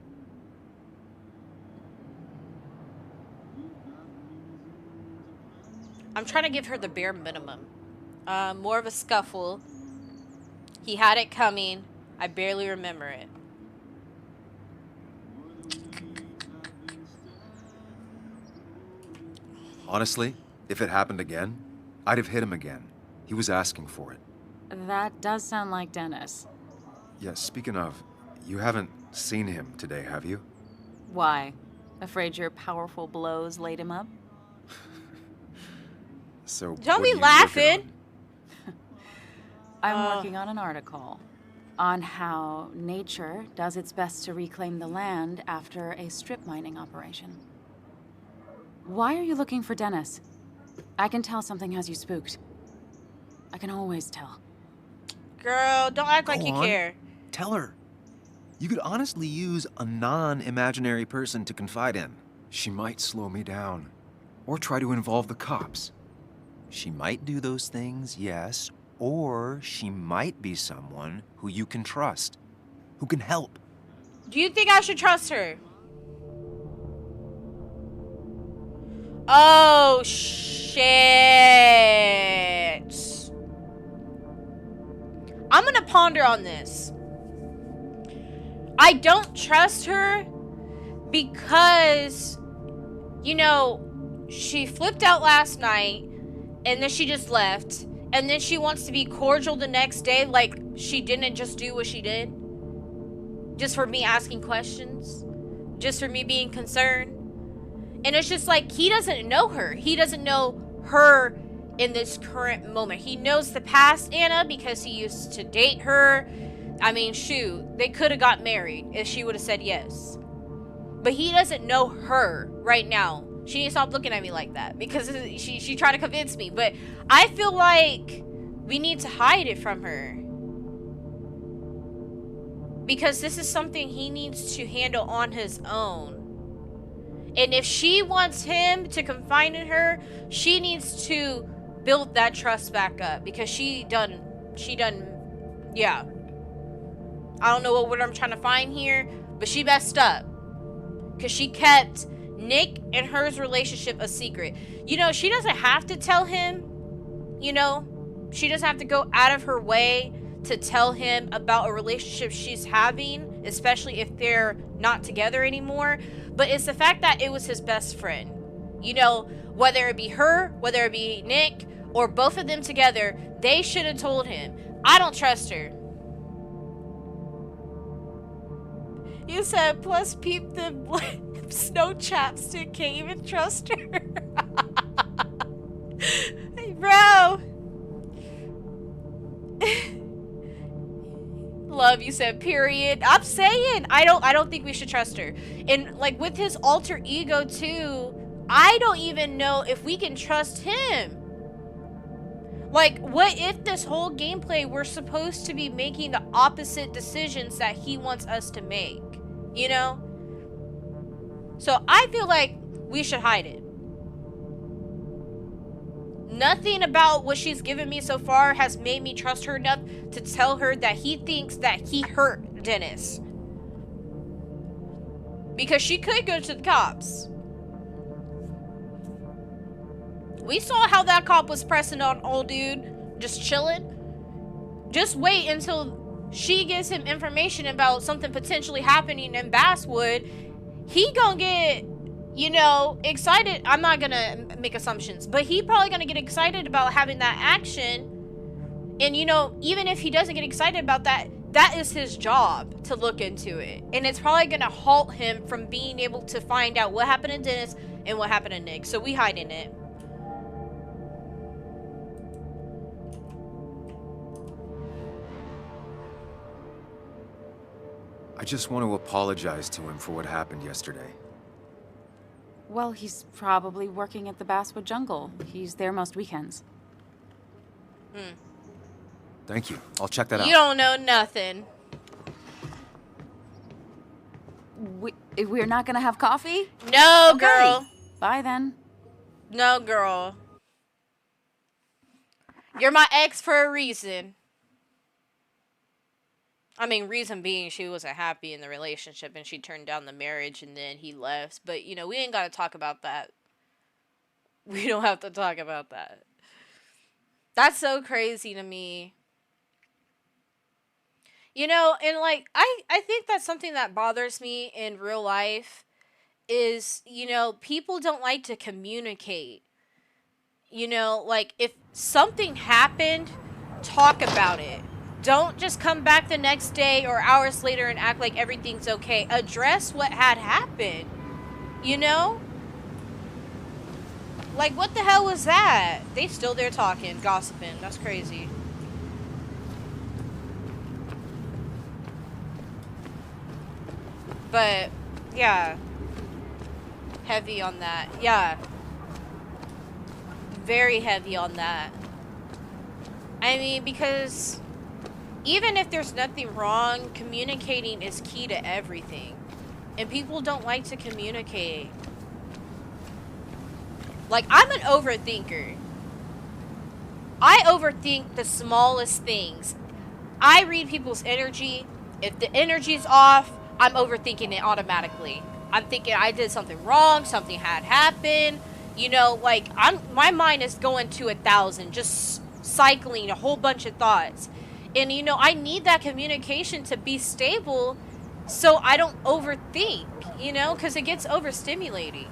I'm trying to give her the bare minimum. More of a scuffle. He had it coming. I barely remember it. Honestly, if it happened again, I'd have hit him again. He was asking for it. That does sound like Dennis. Yeah, speaking of, you haven't seen him today, have you? Why? Afraid your powerful blows laid him up? So Don't what be are you laughing. I'm working on an article on how nature does its best to reclaim the land after a strip mining operation. Why are you looking for Dennis? I can tell something has you spooked. I can always tell. Girl, don't act like Go you on. care. Tell her. You could honestly use a non-imaginary person to confide in. She might slow me down. Or try to involve the cops. She might do those things, yes. Or she might be someone who you can trust. Who can help. Do you think I should trust her? Oh, shit. I'm gonna ponder on this. I don't trust her because, you know, she flipped out last night and then she just left. And And then she wants to be cordial the next day, like she didn't just do what she did. Just for me asking questions. Just for me being concerned. And it's just like, he doesn't know her. He doesn't know her in this current moment. He knows the past Anna because he used to date her. I mean, shoot, they could have got married if she would have said yes. But he doesn't know her right now. She needs to stop looking at me like that because she tried to convince me. But I feel like we need to hide it from her. Because this is something he needs to handle on his own. And if she wants him to confide in her, she needs to build that trust back up. Because she done, yeah. I don't know what word I'm trying to find here, but she messed up. Because she kept Nick and hers relationship a secret. You know, she doesn't have to tell him, you know, she doesn't have to go out of her way to tell him about a relationship she's having, especially if they're not together anymore. But it's the fact that it was his best friend. You know, whether it be her, whether it be Nick, or both of them together, they should have told him. I don't trust her. You said, plus peep the snow chapstick, can't even trust her. Hey, bro. Love, you said, period. I'm saying, I don't think we should trust her. And like with his alter ego too, I don't even know if we can trust him. Like, what if this whole gameplay we're supposed to be making the opposite decisions that he wants us to make? You know? So I feel like we should hide it. Nothing about what she's given me so far has made me trust her enough to tell her that he thinks that he hurt Dennis. Because she could go to the cops. We saw how that cop was pressing on old dude, just chilling. Just wait until she gives him information about something potentially happening in Basswood. He gonna get, you know, excited. I'm not gonna make assumptions, but he probably gonna get excited about having that action. And, you know, even if he doesn't get excited about that, that is his job to look into it. And it's probably gonna halt him from being able to find out what happened to Dennis and what happened to Nick. So we hiding it. I just want to apologize to him for what happened yesterday. Well, he's probably working at the Basswood Jungle. He's there most weekends. Thank you. I'll check that out. You don't know nothing. We're not gonna have coffee? No, Okay. girl. Bye then. No, girl. You're my ex for a reason. I mean, reason being she wasn't happy in the relationship and she turned down the marriage and then he left. But, you know, we ain't got to talk about that. We don't have to talk about that. That's so crazy to me. You know, and like, I think that's something that bothers me in real life is, you know, people don't like to communicate. You know, like, if something happened, talk about it. Don't just come back the next day or hours later and act like everything's okay. Address what had happened. You know? Like, what the hell was that? They still there talking, gossiping. That's crazy. But, yeah. Heavy on that. Yeah. Very heavy on that. I mean, because even if there's nothing wrong, communicating is key to everything. And people don't like to communicate. Like, I'm an overthinker. I overthink the smallest things. I read people's energy. If the energy's off, I'm overthinking it automatically. I'm thinking I did something wrong, something had happened. You know, like, my mind is going to 1,000, just cycling a whole bunch of thoughts. And, you know, I need that communication to be stable so I don't overthink, you know, because it gets overstimulating.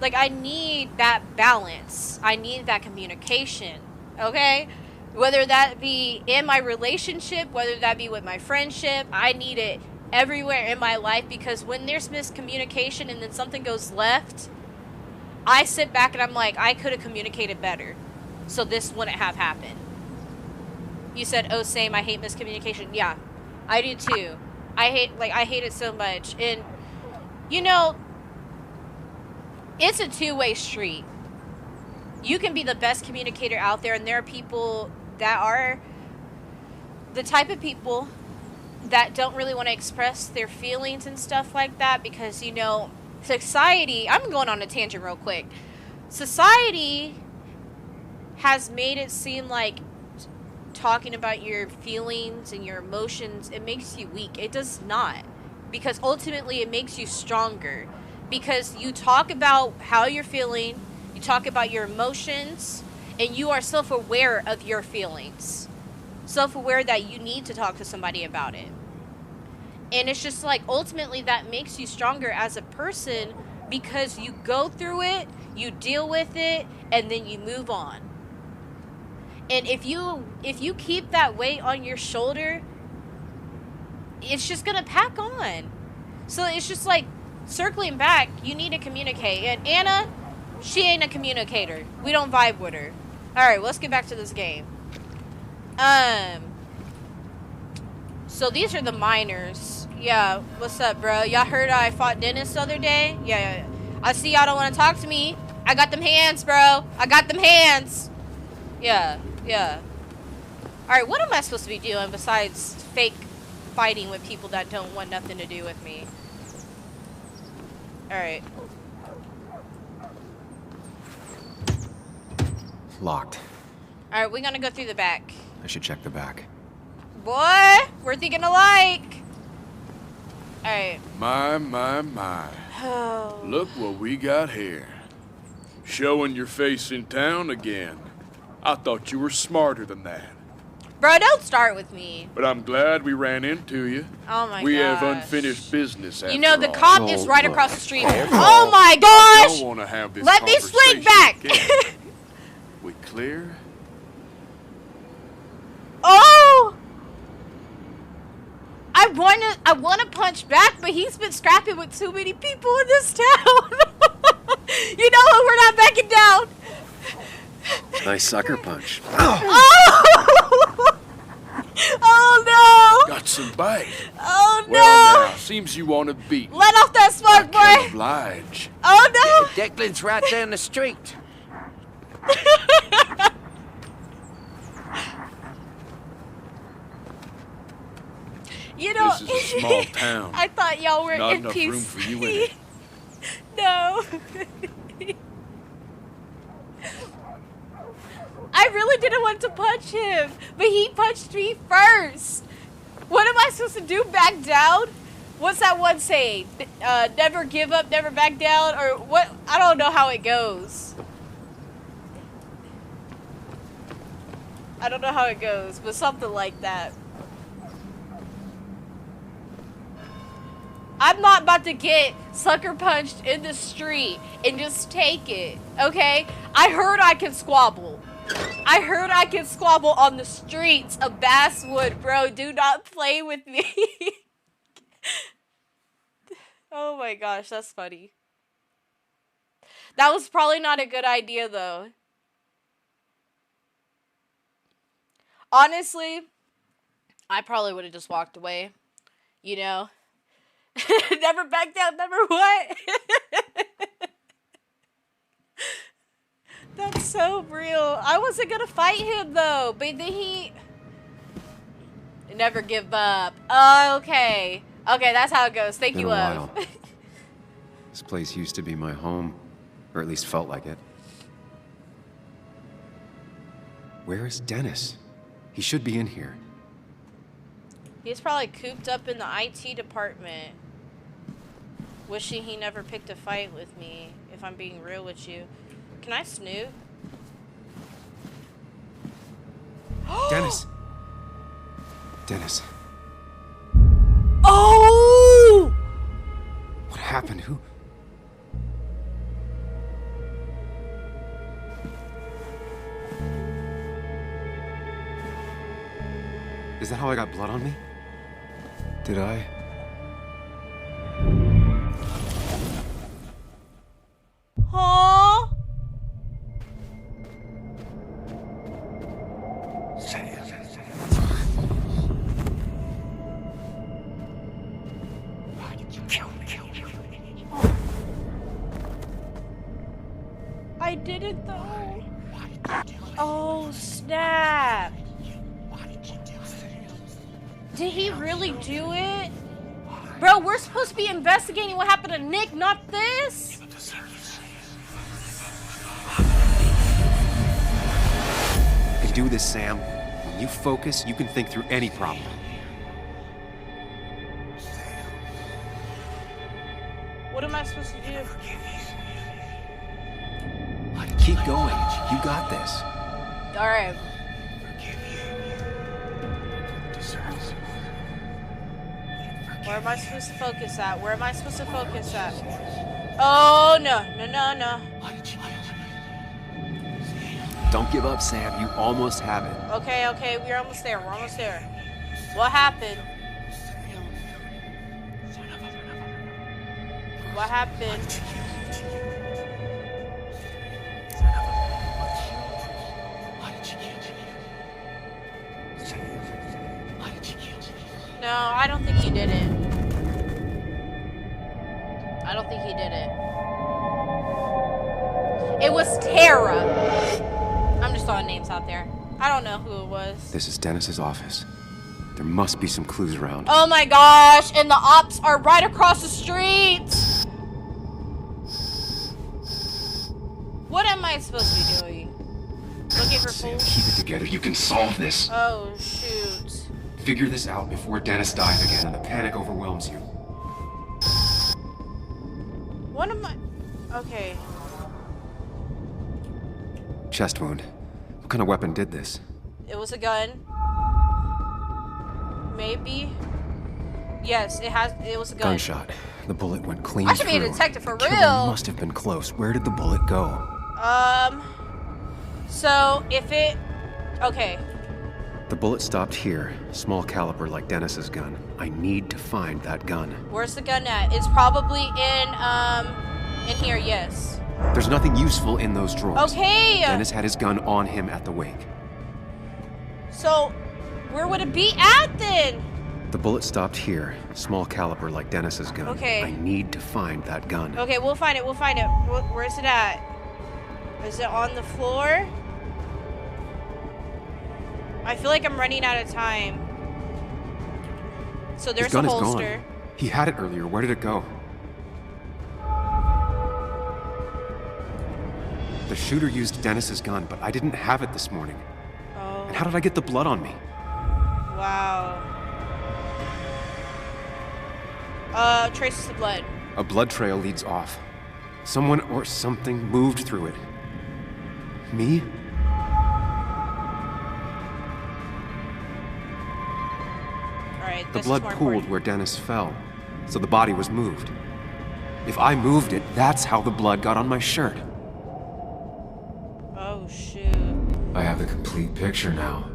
Like, I need that balance. I need that communication. okay? Whether that be in my relationship, whether that be with my friendship, I need it everywhere in my life, because when there's miscommunication and then something goes left, I sit back and I'm like, I could have communicated better, so this wouldn't have happened. You said, oh, same, I hate miscommunication. Yeah, I do too. I hate it so much. And, you know, it's a two-way street. You can be the best communicator out there, and there are people that are the type of people that don't really want to express their feelings and stuff like that, because, you know, society, I'm going on a tangent real quick. Society has made it seem like talking about your feelings and your emotions, it makes you weak. It does not, because ultimately it makes you stronger, because you talk about how you're feeling, you talk about your emotions, and you are self-aware of your feelings, self-aware that you need to talk to somebody about it. And it's just like, ultimately that makes you stronger as a person, because you go through it, you deal with it, and then you move on. And if you keep that weight on your shoulder, it's just gonna pack on. So it's just like, circling back, you need to communicate. And Anna, she ain't a communicator. We don't vibe with her. Alright, let's get back to this game. So these are the miners. Yeah, what's up, bro? Y'all heard I fought Dennis the other day? Yeah. I see y'all don't want to talk to me. I got them hands, bro. I got them hands. Yeah. Alright, what am I supposed to be doing besides fake fighting with people that don't want nothing to do with me? Alright. Locked. Alright, we're gonna go through the back. I should check the back. Boy, we're thinking alike. Alright. My. Oh. Look what we got here. Showing your face in town again. I thought you were smarter than that. Bro, don't start with me. But I'm glad we ran into you. Oh my god. We have unfinished business after You know, the all. cop is right across the street. Oh my gosh! I don't want to have this Let me swing back! again. We clear? Oh! I wanna punch back, but he's been scrapping with too many people in this town. You know what? We're not backing down. Nice sucker punch. Oh! Oh no! Got some bite. Oh no! Well now, seems you want to beat me. Let off that smoke, boy! Oblige. Oh no! Declan's right down the street. You know, This is a small town. I thought y'all were Not in enough peace. room for you in it. No. I really didn't want to punch him, but he punched me first. What am I supposed to do? Back down? What's that one saying? Never give up, never back down, or what? I don't know how it goes. I don't know how it goes, but something like that. I'm not about to get sucker punched in the street and just take it, okay? I heard I can squabble. I heard I can squabble on the streets of Basswood, bro. Do not play with me. Oh my gosh, that's funny. That was probably not a good idea, though. Honestly, I probably would have just walked away, you know? Never back down, never what? That's so real. I wasn't gonna fight him though, but then he never give up. Oh, okay. Okay, that's how it goes. Thank you, Been a love. while. This place used to be my home, or at least felt like it. Where is Dennis? He should be in here. He's probably cooped up in the IT department. Wishing he never picked a fight with me, if I'm being real with you. Can I snoop? Dennis! Dennis. Oh! What happened? Who? Is that how I got blood on me? Did I? Huh? I did it though. Oh snap. Did he really do it? Bro, we're supposed to be investigating what happened to Nick, not this. You can do this, Sam. When you focus, you can think through any problem. What am I supposed to do? Keep going. You got this. All right. Where am I supposed to focus at? Where am I supposed to focus at? Oh, no. No, no, no. Don't give up, Sam. You almost have it. Okay, okay. We're almost there. We're almost there. What happened? What happened? No, I don't think he did it. I don't think he did it. It was Tara. I'm just throwing names out there. I don't know who it was. This is Dennis's office. There must be some clues around. Oh my gosh, and the ops are right across the street. What am I supposed to be doing? Looking for Sam, fools? keep it together. You can solve this. Oh, shoot. Figure this out before Dennis dies again and the panic overwhelms you. What am I... Okay. Chest wound. What kind of weapon did this? It was a gun. Maybe. Yes, it was a gun. Gunshot. The bullet went clean I should be a through. detective for The killer real. must have been close. Where did the bullet go? So if it... Okay. The bullet stopped here. Small caliber like Dennis's gun. I need to find that gun. Where's the gun at? It's probably in here, yes. There's nothing useful in those drawers. Okay. Dennis had his gun on him at the wake. So, where would it be at then? The bullet stopped here. Small caliber like Dennis's gun. Okay. I need to find that gun. Okay, we'll find it, we'll find it. Where's it at? Is it on the floor? I feel like I'm running out of time. So there's his gun a is holster. gone. He had it earlier. Where did it go? The shooter used Dennis's gun, but I didn't have it this morning. Oh. And how did I get the blood on me? Wow. Traces of blood. A blood trail leads off. Someone or something moved through it. Me? Alright, The this blood is more pooled important. where Dennis fell, so the body was moved. If I moved it, that's how the blood got on my shirt. Oh, shoot. I have the complete picture now.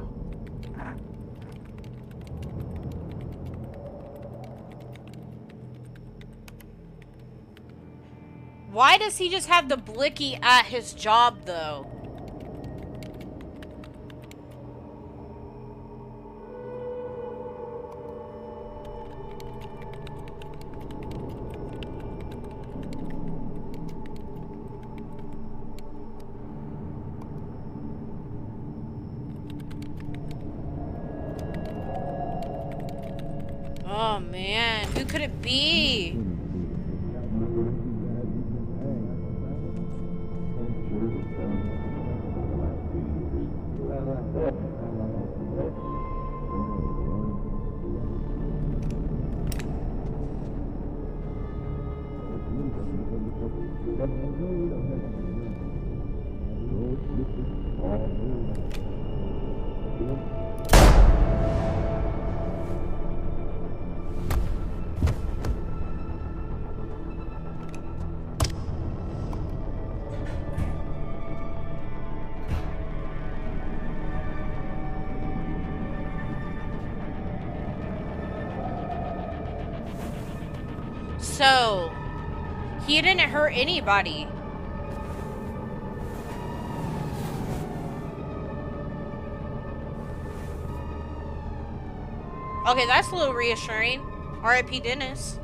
Why does he just have the blicky at his job, though? Oh, man. Who could it be? So, he didn't hurt anybody. Okay, that's a little reassuring. R.I.P. Dennis.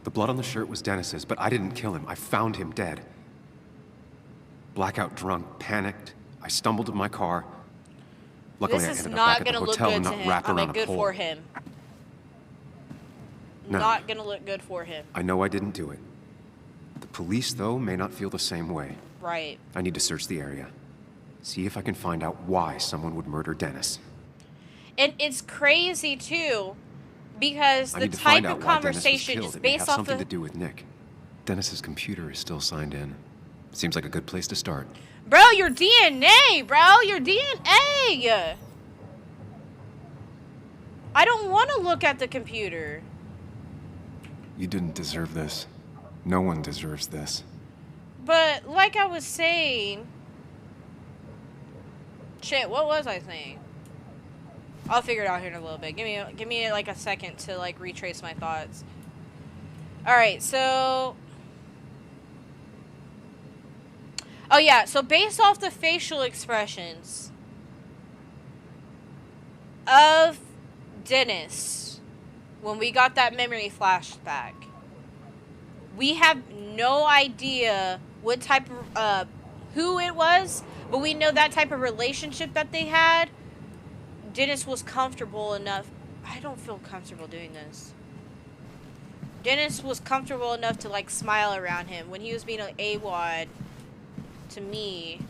The blood on the shirt was Dennis's, but I didn't kill him. I found him dead. Blackout drunk, panicked. I stumbled to my car. Luckily, This I is ended up not back at gonna the look hotel good and to not him. wrapped I mean, around a good pole. for him. No. Not gonna look good for him. I know I didn't do it. The police, though, may not feel the same way. Right. I need to search the area. See if I can find out why someone would murder Dennis. And it's crazy, too, because I the need to type find out of why Dennis was conversation killed. is It may have based off something of... to do with Nick. Dennis's computer is still signed in. Seems like a good place to start. Bro, your DNA, bro. Your DNA. I don't want to look at the computer. You didn't deserve this. No one deserves this. But like I was saying... Shit, what was I saying? I'll figure it out here in a little bit. Give me like a second to like retrace my thoughts. Alright, so... Oh yeah, so based off the facial expressions of Dennis, when we got that memory flashback, we have no idea what type of, who it was, but we know that type of relationship that they had. Dennis was comfortable enough. I don't feel comfortable doing this. Dennis was comfortable enough to like smile around him when he was being an AWOD to me.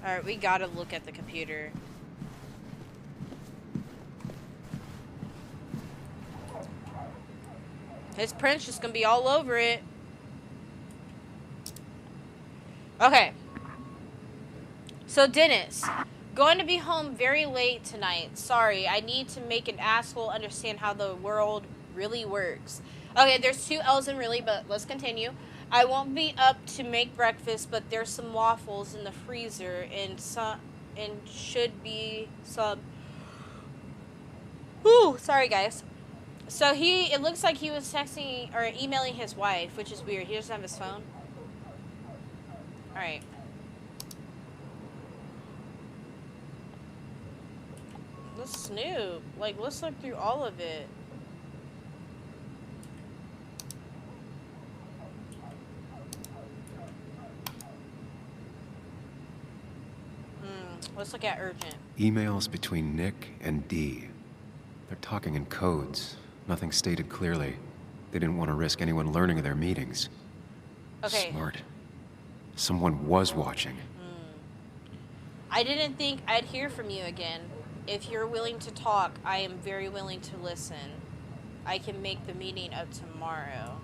Alright, we gotta look at the computer. His print's just gonna be all over it. Okay. So Dennis, going to be home very late tonight. Sorry, I need to make an asshole understand how the world really works. Okay, there's two L's in really, but let's continue. I won't be up to make breakfast, but there's some waffles in the freezer and should be some. Whew, sorry guys. So it looks like he was texting or emailing his wife, which is weird. He doesn't have his phone. All right. Let's snoop. Like, let's look through all of it. Let's look at urgent. Emails between Nick and Dee. They're talking in codes. Nothing stated clearly. They didn't want to risk anyone learning of their meetings. Okay. Smart. Someone was watching. I didn't think I'd hear from you again. If you're willing to talk, I am very willing to listen. I can make the meeting up tomorrow.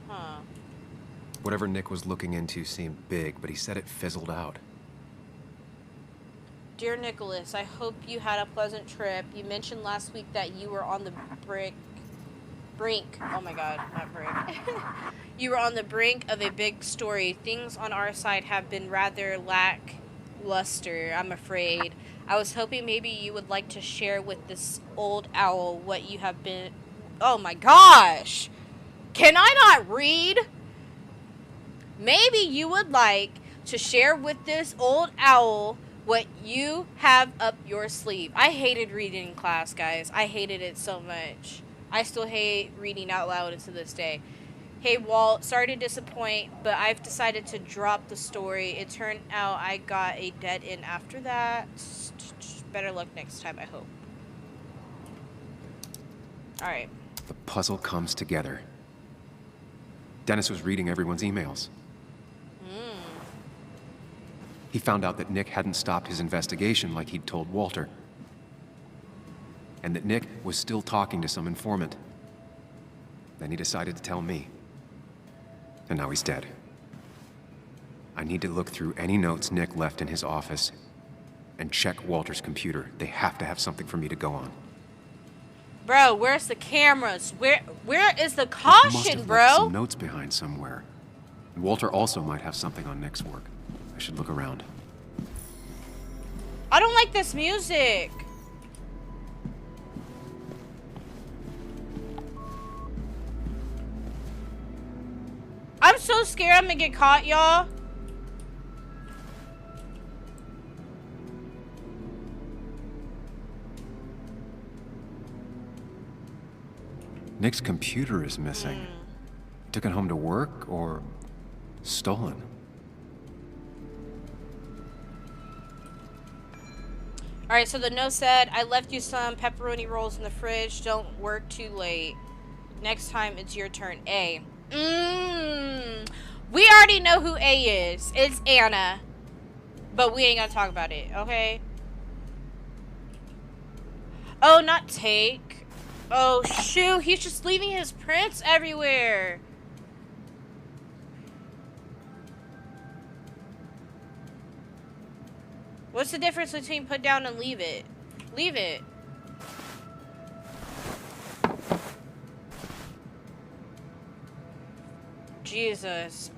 Huh. Whatever Nick was looking into seemed big, but he said it fizzled out. Dear Nicholas, I hope you had a pleasant trip. You mentioned last week that you were on the brink. Oh my god, not brink. You were on the brink of a big story. Things on our side have been rather lackluster, I'm afraid. I was hoping maybe you would like to share with this old owl what you have been... Oh my gosh! Can I not read? Maybe you would like to share with this old owl what you have up your sleeve. I hated reading in class, guys. I hated it so much. I still hate reading out loud to this day. Hey, Walt, sorry to disappoint, but I've decided to drop the story. It turned out I got a dead end after that. Better luck next time, I hope. Alright. The puzzle comes together. Dennis was reading everyone's emails. He found out that Nick hadn't stopped his investigation like he'd told Walter. And that Nick was still talking to some informant. Then he decided to tell me. And now he's dead. I need to look through any notes Nick left in his office and check Walter's computer. They have to have something for me to go on. Bro, where's the cameras? Where is the Must caution, have bro? left some notes behind somewhere. Walter also might have something on Nick's work. I should look around. I don't like this music. I'm so scared I'm gonna get caught, y'all. Nick's computer is missing. He took it home to work or stolen. Alright, so the note said, I left you some pepperoni rolls in the fridge. Don't work too late. Next time it's your turn. A. We already know who A is. It's Anna. But we ain't gonna talk about it, okay? Oh, not take. Oh, shoot. He's just leaving his prints everywhere. What's the difference between put down and leave it? Leave it. Jesus.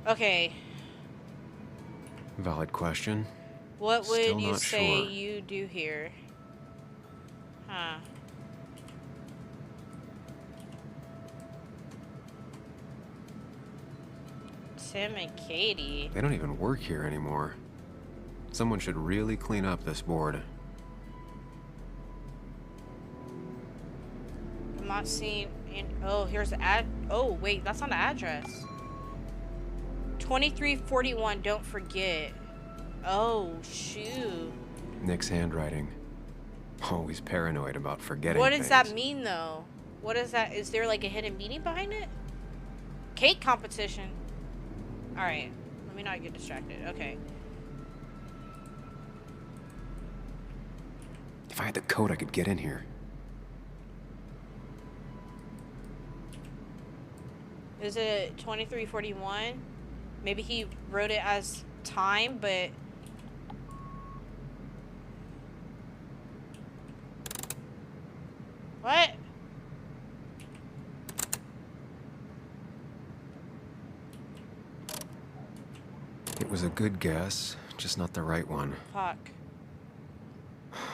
Okay. Valid question. What would Still you not say sure. you do here? Huh. Sam and Katie. They don't even work here anymore. Someone should really clean up this board. I'm not seeing. Oh, here's the ad. Oh, wait, that's not the address. 2341. Don't forget. Oh, shoot. Nick's handwriting. Always paranoid about forgetting What does things. that mean, though? What is that? Is there like a hidden meaning behind it? Cake competition. All right. Let me not get distracted. Okay. If I had the code, I could get in here. Is it 2341? Maybe he wrote it as time, but... What? It was a good guess, just not the right one. Fuck.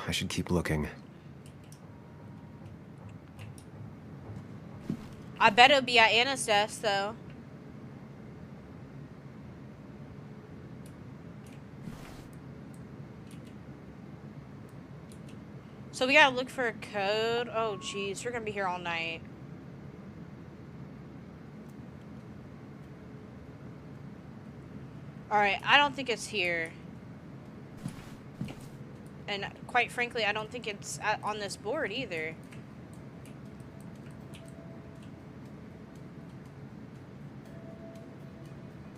I should keep looking. I bet it'll be at Anna's desk, though. So we gotta look for a code. Oh, jeez. We're gonna be here all night. Alright, I don't think it's here. And quite frankly, I don't think it's on this board either.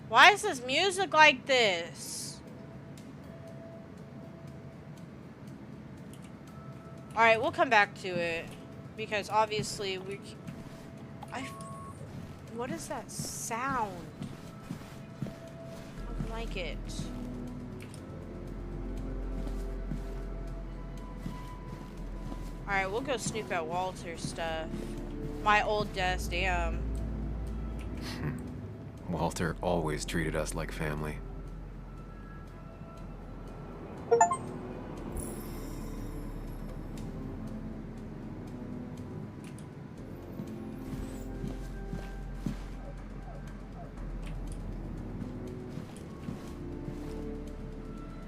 Why is this music like this? Alright, we'll come back to it. Because obviously we... What is that sound? I don't like it. Alright, we'll go snoop at Walter's stuff. My old desk, damn. Walter always treated us like family.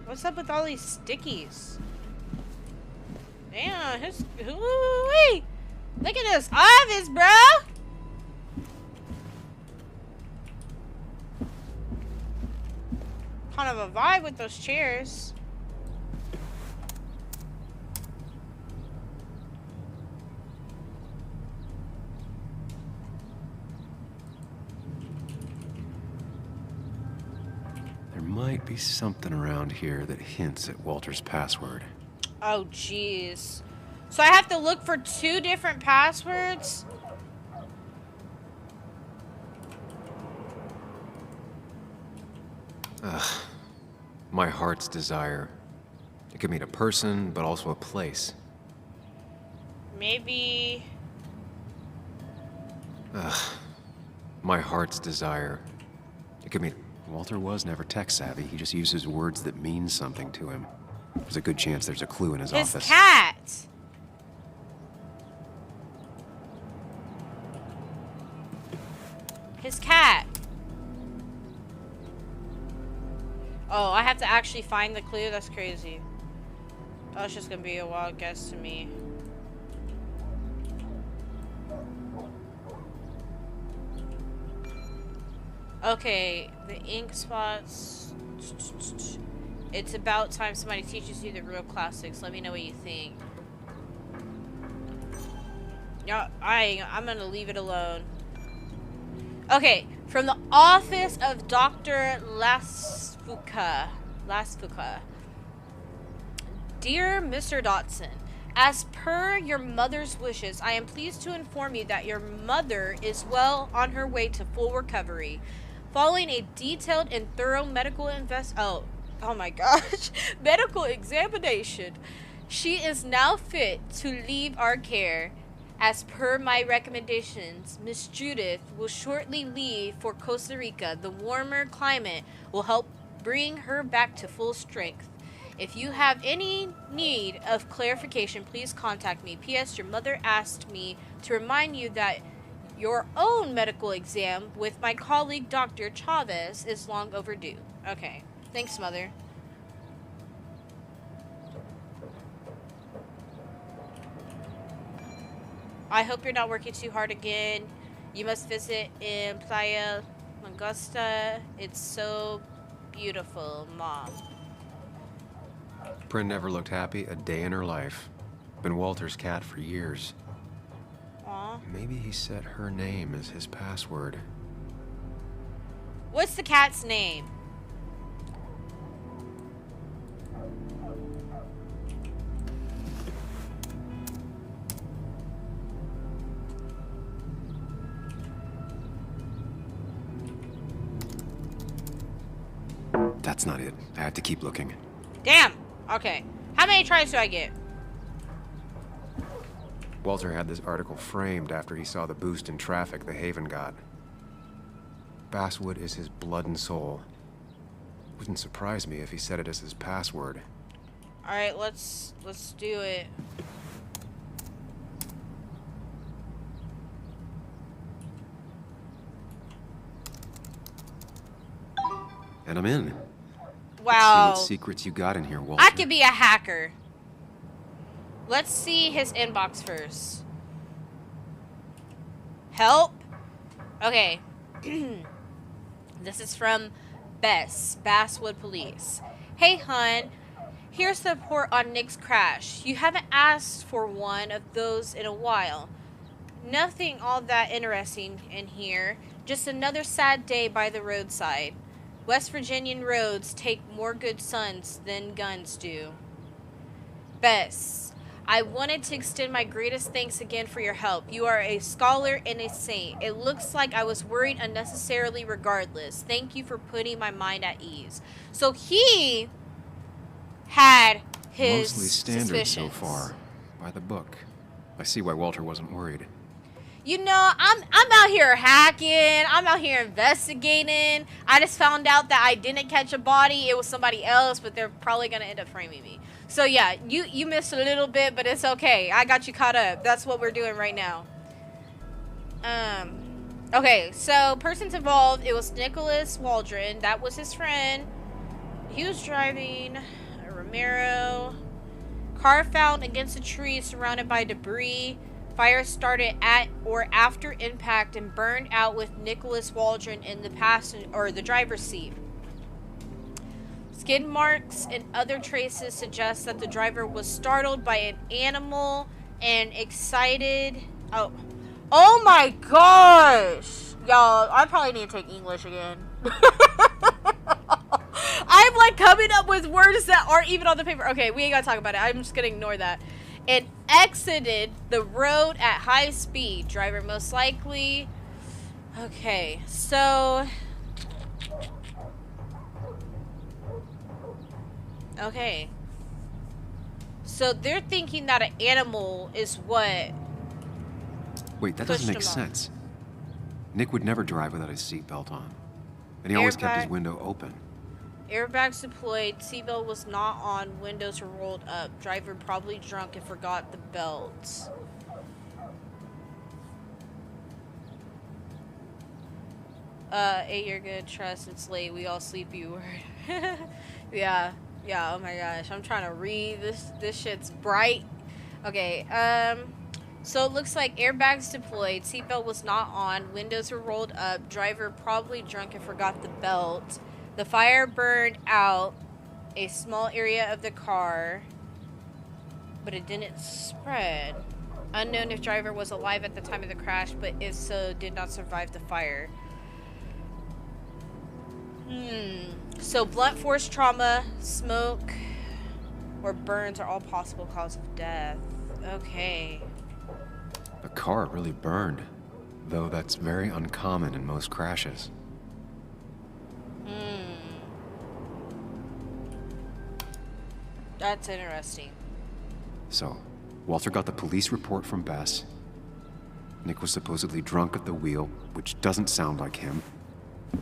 What's up with all these stickies? Damn, wait! Look at this office, bro! Kind of a vibe with those chairs. There might be something around here that hints at Walter's password. Oh, jeez. So I have to look for 2 different passwords? Ugh. My heart's desire. It could mean a person, but also a place. Maybe... Ugh. My heart's desire. It could mean... Walter was never tech-savvy. He just uses words that mean something to him. There's a good chance there's a clue in his office. His cat! His cat! Oh, I have to actually find the clue? That's crazy. That was just gonna be a wild guess to me. Okay, the ink spots. It's about time somebody teaches you the real classics. Let me know what you think. Yeah, I'm gonna leave it alone. Okay, from the office of Dr. Lasfuka. Dear Mr. Dotson, as per your mother's wishes, I am pleased to inform you that your mother is well on her way to full recovery. Following a detailed and thorough medical oh my gosh, medical examination, she is now fit to leave our care. As per my recommendations, Miss Judith will shortly leave for Costa Rica. The warmer climate will help bring her back to full strength. If you have any need of clarification, please contact me. P.S. Your mother asked me to remind you that your own medical exam with my colleague Dr. Chavez is long overdue. Okay. Thanks, Mother. I hope you're not working too hard again. You must visit in Playa Langosta. It's so beautiful, Mom. Prin never looked happy a day in her life. Been Walter's cat for years. Aw. Maybe he set her name as his password. What's the cat's name? That's not it. I have to keep looking. Damn. Okay. How many tries do I get? Walter had this article framed after he saw the boost in traffic the Haven got. Basswood is his blood and soul. Wouldn't surprise me if he set it as his password. All right, let's do it. And I'm in. Wow. Let's see what secrets you got in here, Walter. I could be a hacker. Let's see his inbox first. Help? Okay. This is from Bess, Basswood Police. Hey, hun. Here's the report on Nick's crash. You haven't asked for one of those in a while. Nothing all that interesting in here. Just another sad day by the roadside. West Virginian roads take more good sons than guns do. Bess, I wanted to extend my greatest thanks again for your help. You are a scholar and a saint. It looks like I was worried unnecessarily regardless. Thank you for putting my mind at ease. So he had his mostly standard suspicions. so far. By the book. I see why Walter wasn't worried. You know, I'm out here hacking. I'm out here investigating. I just found out that I didn't catch a body. It was somebody else, but they're probably going to end up framing me. So, yeah, you missed a little bit, but it's okay. I got you caught up. That's what we're doing right now. Okay, so persons involved. It was Nicholas Waldron. That was his friend. He was driving. Romero. Car found against a tree surrounded by debris. Fire started at or after impact and burned out with Nicholas Waldron in the driver's seat. Skid marks and other traces suggest that the driver was startled by an animal and excited. Oh my gosh! Y'all, I probably need to take English again. I'm like coming up with words that aren't even on the paper. Okay, we ain't gotta talk about it. I'm just gonna ignore that. It exited the road at high speed. Driver most likely. Okay, so Okay. So they're thinking that an animal is what. Wait, that pushed doesn't make him off. sense. Nick would never drive without his seatbelt on. And he always kept his Airbag- window open. Airbags deployed. Seatbelt was not on. Windows were rolled up. Driver probably drunk and forgot the belt. Hey, you're good. Trust. It's late. We all sleepy. Word. Yeah. Yeah. Oh my gosh. I'm trying to read this. This shit's bright. Okay. So it looks like airbags deployed. Seatbelt was not on. Windows were rolled up. Driver probably drunk and forgot the belt. The fire burned out a small area of the car, but it didn't spread. Unknown if driver was alive at the time of the crash, but if so, did not survive the fire. So blunt force trauma, smoke, or burns are all possible cause of death. Okay. The car really burned, though that's very uncommon in most crashes. That's interesting. So, Walter got the police report from Bess. Nick was supposedly drunk at the wheel, which doesn't sound like him.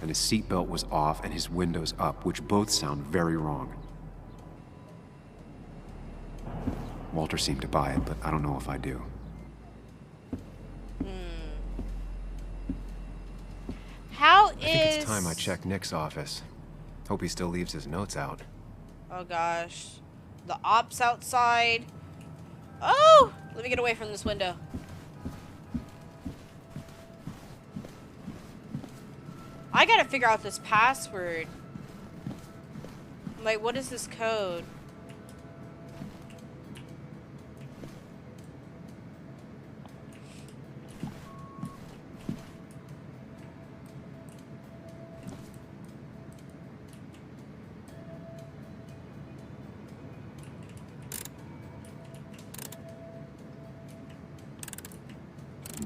And his seatbelt was off and his windows up, which both sound very wrong. Walter seemed to buy it, but I don't know if I do. How I think it's time I check Nick's office. Hope he still leaves his notes out. Oh gosh. The ops outside. Oh! Let me get away from this window. I gotta figure out this password. Like, what is this code?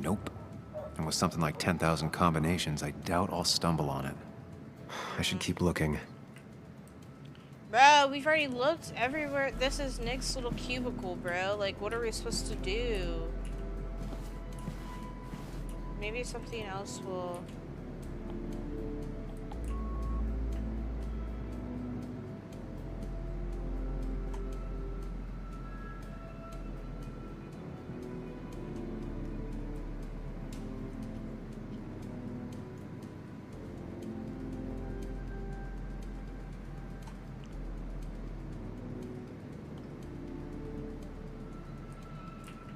Nope. And with something like 10,000 combinations, I doubt I'll stumble on it. I should keep looking. Bro, we've already looked everywhere. This is Nick's little cubicle, bro. Like, what are we supposed to do? Maybe something else will...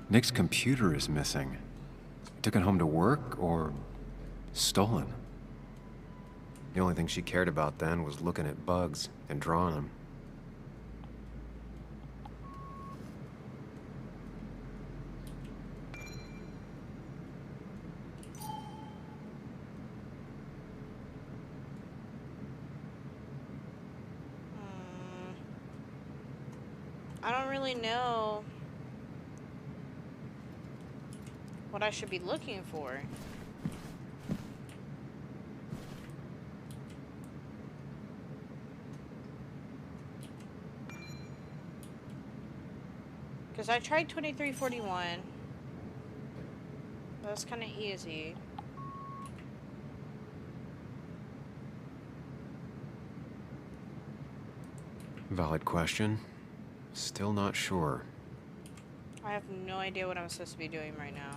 Nick's computer is missing. He took it home to work or stolen. The only thing she cared about then was looking at bugs and drawing them. I don't really know what I should be looking for. Because I tried 2341. That's kind of easy. Valid question. Still not sure. I have no idea what I'm supposed to be doing right now.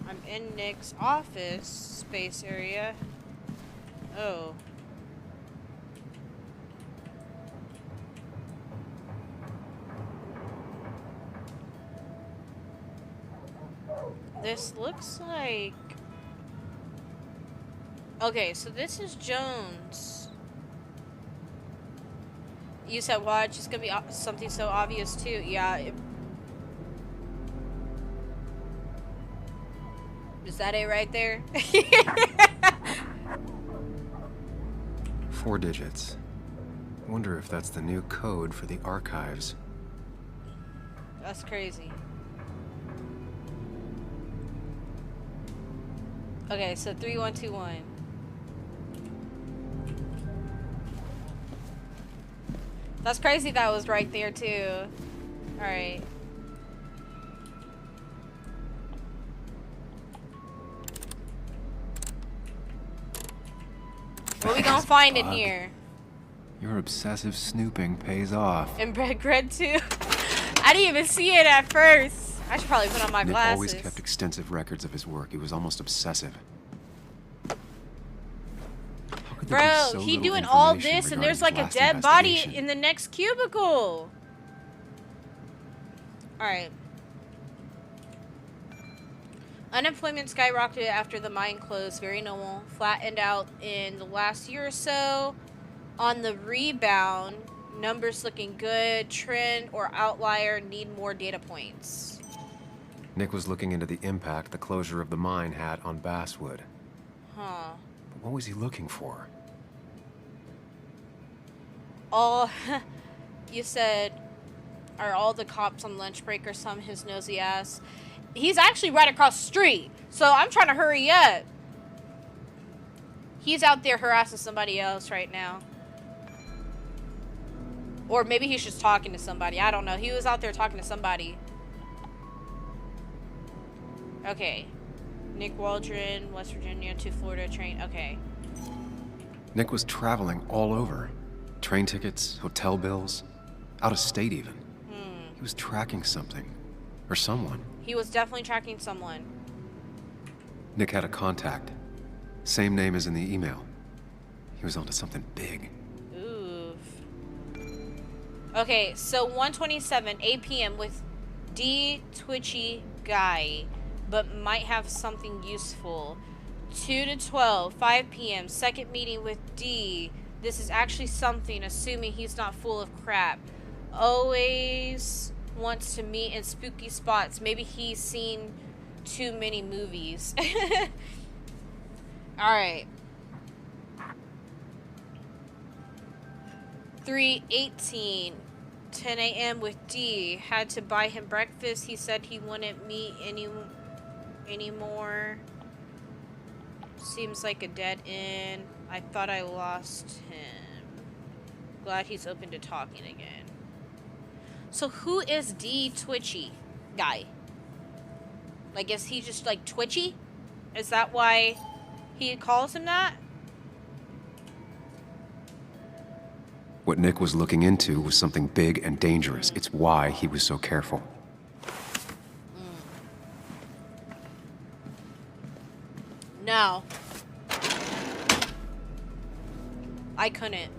I'm in Nick's office space area. Oh. This looks like... Okay, so this is Jones. You said watch, it's gonna be something so obvious too. Yeah. Is that it right there? 4 digits. Wonder if that's the new code for the archives. That's crazy. Okay, so 3121. That's crazy that was right there too. Alright. What we gonna find in here? Your obsessive snooping pays off. And Greg too. I didn't even see it at first. I should probably put on my Nick glasses. always kept extensive records of his work. He was almost obsessive. How could there be Bro, so he little doing all information this and there's regarding like his a last dead body investigation? in the next cubicle. Alright. Unemployment skyrocketed after the mine closed. Very normal. Flattened out in the last year or so. On the rebound, numbers looking good. Trend or outlier, need more data points. Nick was looking into the impact the closure of the mine had on Basswood. Huh. But what was he looking for? All you said, are all the cops on lunch break or some his nosy ass? He's actually right across the street, so I'm trying to hurry up. He's out there harassing somebody else right now. Or maybe he's just talking to somebody. I don't know. He was out there talking to somebody. Okay. Nick Waldron, West Virginia to Florida train. Okay. Nick was traveling all over. Train tickets, hotel bills, out of state even. He was tracking something. Or someone. He was definitely tracking someone. Nick had a contact. Same name as in the email. He was onto something big. Oof. Okay, so 1:27, 8 p.m. with D Twitchy Guy, but might have something useful. 2 to 12, 5 p.m. Second meeting with D. This is actually something, assuming he's not full of crap. Always wants to meet in spooky spots. Maybe he's seen too many movies. Alright. 3:18, 10 a.m. with D. Had to buy him breakfast. He said he wouldn't meet anymore. Seems like a dead end. I thought I lost him. Glad he's open to talking again. So who is D Twitchy Guy? Like, is he just like twitchy? Is that why he calls him that? What Nick was looking into was something big and dangerous. It's why he was so careful. No. I couldn't.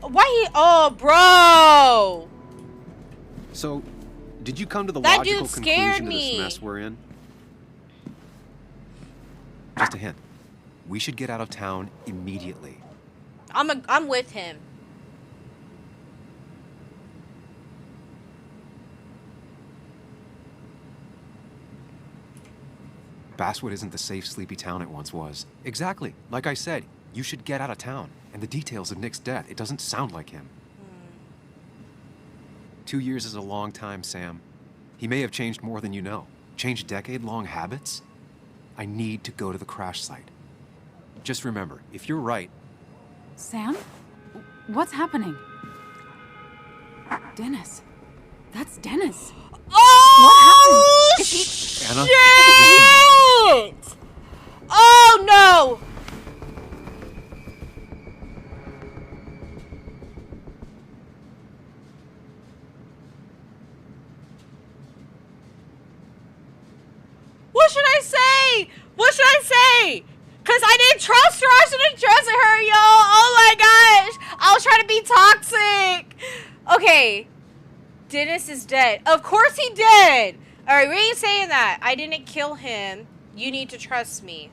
Why he? Oh, bro! So, did you come to the That logical dude scared conclusion of me. this mess we're in? Just a hint. We should get out of town immediately. I'm with him. Basswood isn't the safe, sleepy town it once was. Exactly. Like I said, you should get out of town. And the details of Nick's death, it doesn't sound like him. 2 years is a long time, Sam. He may have changed more than you know. Changed decade-long habits? I need to go to the crash site. Just remember, if you're right... Sam? What's happening? Dennis. That's Dennis. Oh, what happened? Is he... Anna, shit! Oh, no! What should I say? What should I say? Because I didn't trust her. I shouldn't trust her, yo. Oh my gosh. I was trying to be toxic. Okay. Dennis is dead. Of course he did. All right, we ain't saying that. I didn't kill him. You need to trust me.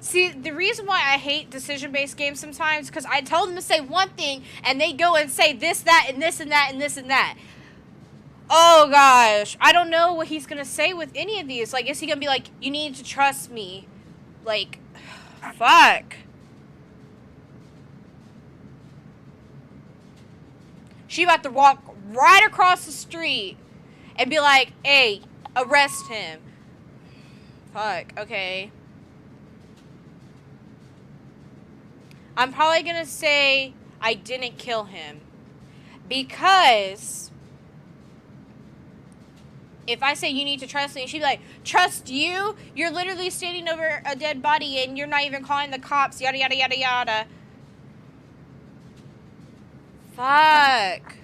See, the reason why I hate decision-based games sometimes because I tell them to say one thing and they go and say this, that, and this, and that, and this, and that. Oh, gosh. I don't know what he's going to say with any of these. Like, is he going to be like, you need to trust me? Like, fuck. She about to walk right across the street and be like, hey, arrest him. Fuck, okay. I'm probably gonna say I didn't kill him. Because if I say you need to trust me, she'd be like, trust you? You're literally standing over a dead body and you're not even calling the cops, yada, yada, yada, yada. Fuck.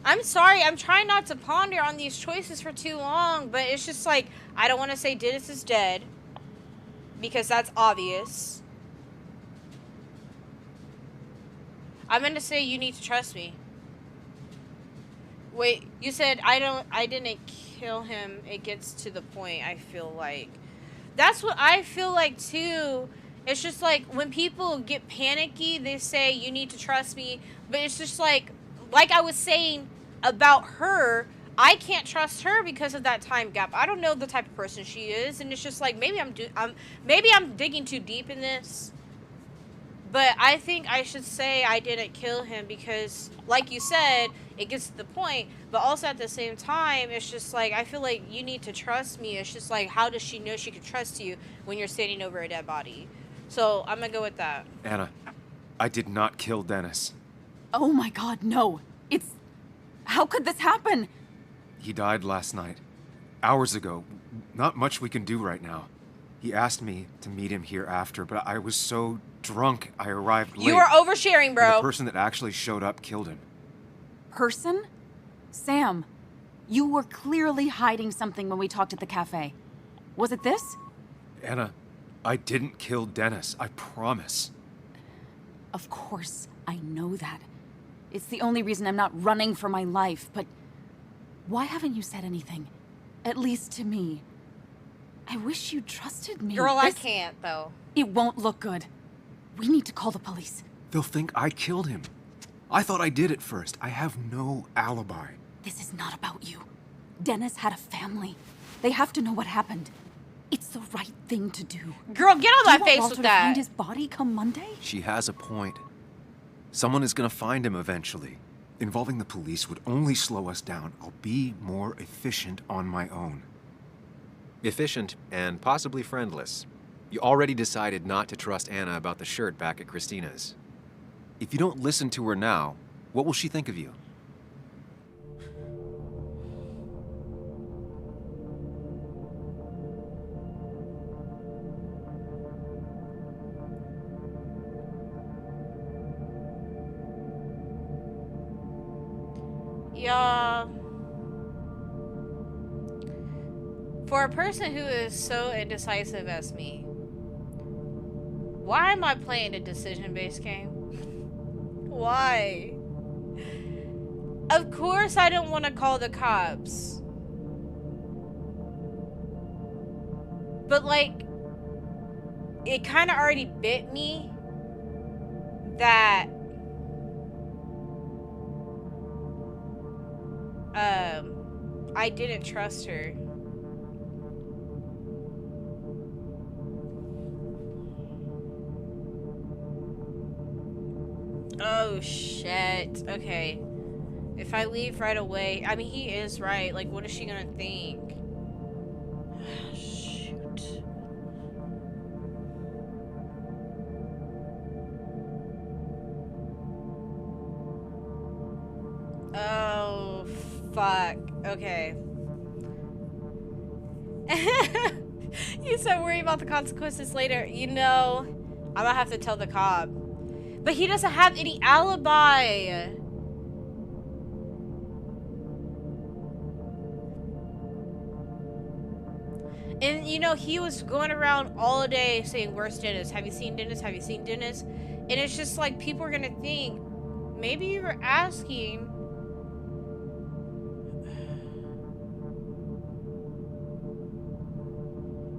I'm sorry, I'm trying not to ponder on these choices for too long, but it's just like, I don't want to say Dennis is dead, because that's obvious. I'm going to say you need to trust me. Wait, you said I didn't kill him. It gets to the point, I feel like. That's what I feel like too. It's just like when people get panicky, they say you need to trust me, but it's just like I was saying about her, I can't trust her because of that time gap. I don't know the type of person she is, and it's just like maybe I'm digging too deep in this. But I think I should say I didn't kill him because, like you said, it gets to the point. But also at the same time, it's just like, I feel like you need to trust me. It's just like, how does she know she can trust you when you're standing over a dead body? So I'm going to go with that. Anna, I did not kill Dennis. Oh my God, no. How could this happen? He died last night. Hours ago. Not much we can do right now. He asked me to meet him here after, but I was so drunk I arrived late. You are oversharing, bro. And the person that actually showed up killed him. Person? Sam, you were clearly hiding something when we talked at the cafe. Was it this? Anna, I didn't kill Dennis. I promise. Of course, I know that. It's the only reason I'm not running for my life, but why haven't you said anything? At least to me. I wish you trusted me. Girl, I can't, though. It won't look good. We need to call the police. They'll think I killed him. I thought I did at first. I have no alibi. This is not about you. Dennis had a family. They have to know what happened. It's the right thing to do. Girl, get on my face Walter with that. To find his body come Monday? She has a point. Someone is gonna find him eventually. Involving the police would only slow us down. I'll be more efficient on my own. Efficient and possibly friendless. You already decided not to trust Anna about the shirt back at Christina's. If you don't listen to her now, what will she think of you? Yeah. For a person who is so indecisive as me, why am I playing a decision-based game? Why? Of course I don't want to call the cops. But like, it kind of already bit me that I didn't trust her. Oh shit. Okay. If I leave right away, I mean, he is right. Like, what is she gonna think? Shoot. Oh, fuck. Okay. You said worry about the consequences later. You know, I'm gonna have to tell the cop. But he doesn't have any alibi. And, you know, he was going around all day saying, where's Dennis? Have you seen Dennis? Have you seen Dennis? And it's just like, people are going to think, maybe you were asking.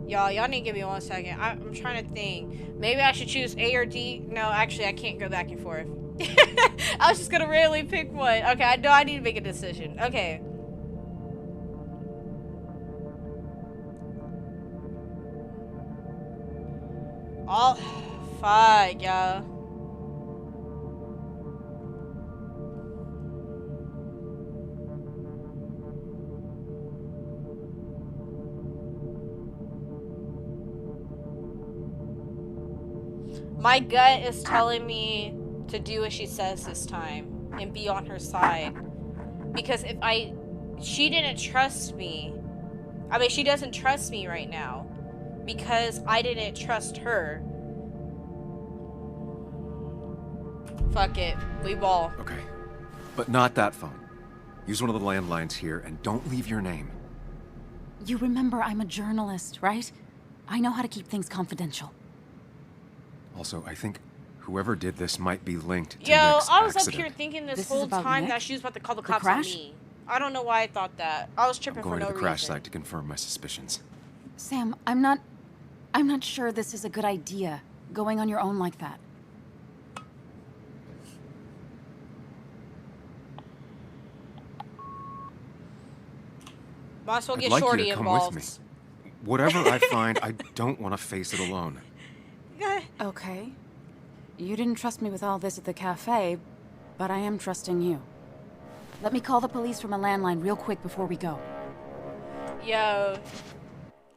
Y'all need to give me 1 second. I'm trying to think. Maybe I should choose A or D. No, actually, I can't go back and forth. I was just going to randomly pick one. Okay, I know I need to make a decision. Okay. Oh, fuck, y'all. My gut is telling me to do what she says this time and be on her side. Because she didn't trust me. I mean, she doesn't trust me right now because I didn't trust her. Fuck it. We ball. Okay. But not that phone. Use one of the landlines here and don't leave your name. You remember I'm a journalist, right? I know how to keep things confidential. Also, I think whoever did this might be linked to Yo, Nick's I was accident. up here thinking this This is whole about time Nick? that she was about to call the cops on crash? me. I don't know why I thought that. I was tripping I'm for going no to the crash reason. site to confirm my suspicions. Sam, I'm not sure this is a good idea, going on your own like that. Might as well I'd get like you Shorty to come involved. with me. Whatever I find, I don't want to face it alone. Okay. You didn't trust me with all this at the cafe, but I am trusting you. Let me call the police from a landline real quick before we go. Yo,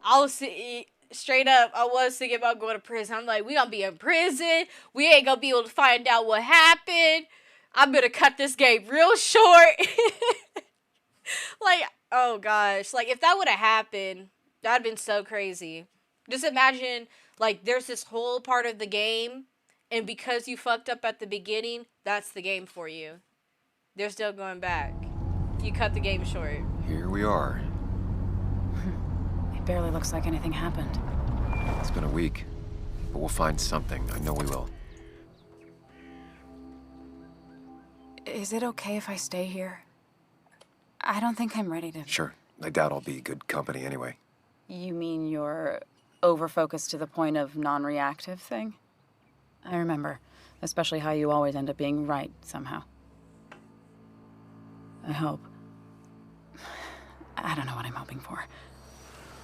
I was straight up. I was thinking about going to prison. I'm like, we gonna be in prison. We ain't gonna be able to find out what happened. I'm gonna cut this game real short. Like, oh gosh, like if that would have happened, that'd been so crazy. Just imagine, like, there's this whole part of the game, and because you fucked up at the beginning, that's the game for you. There's no going back. You cut the game short. Here we are. It barely looks like anything happened. It's been a week, but we'll find something. I know we will. Is it okay if I stay here? I don't think I'm ready to... Sure. I doubt I'll be good company anyway. You mean you're over-focused to the point of non-reactive thing? I remember, especially how you always end up being right somehow. I hope. I don't know what I'm hoping for.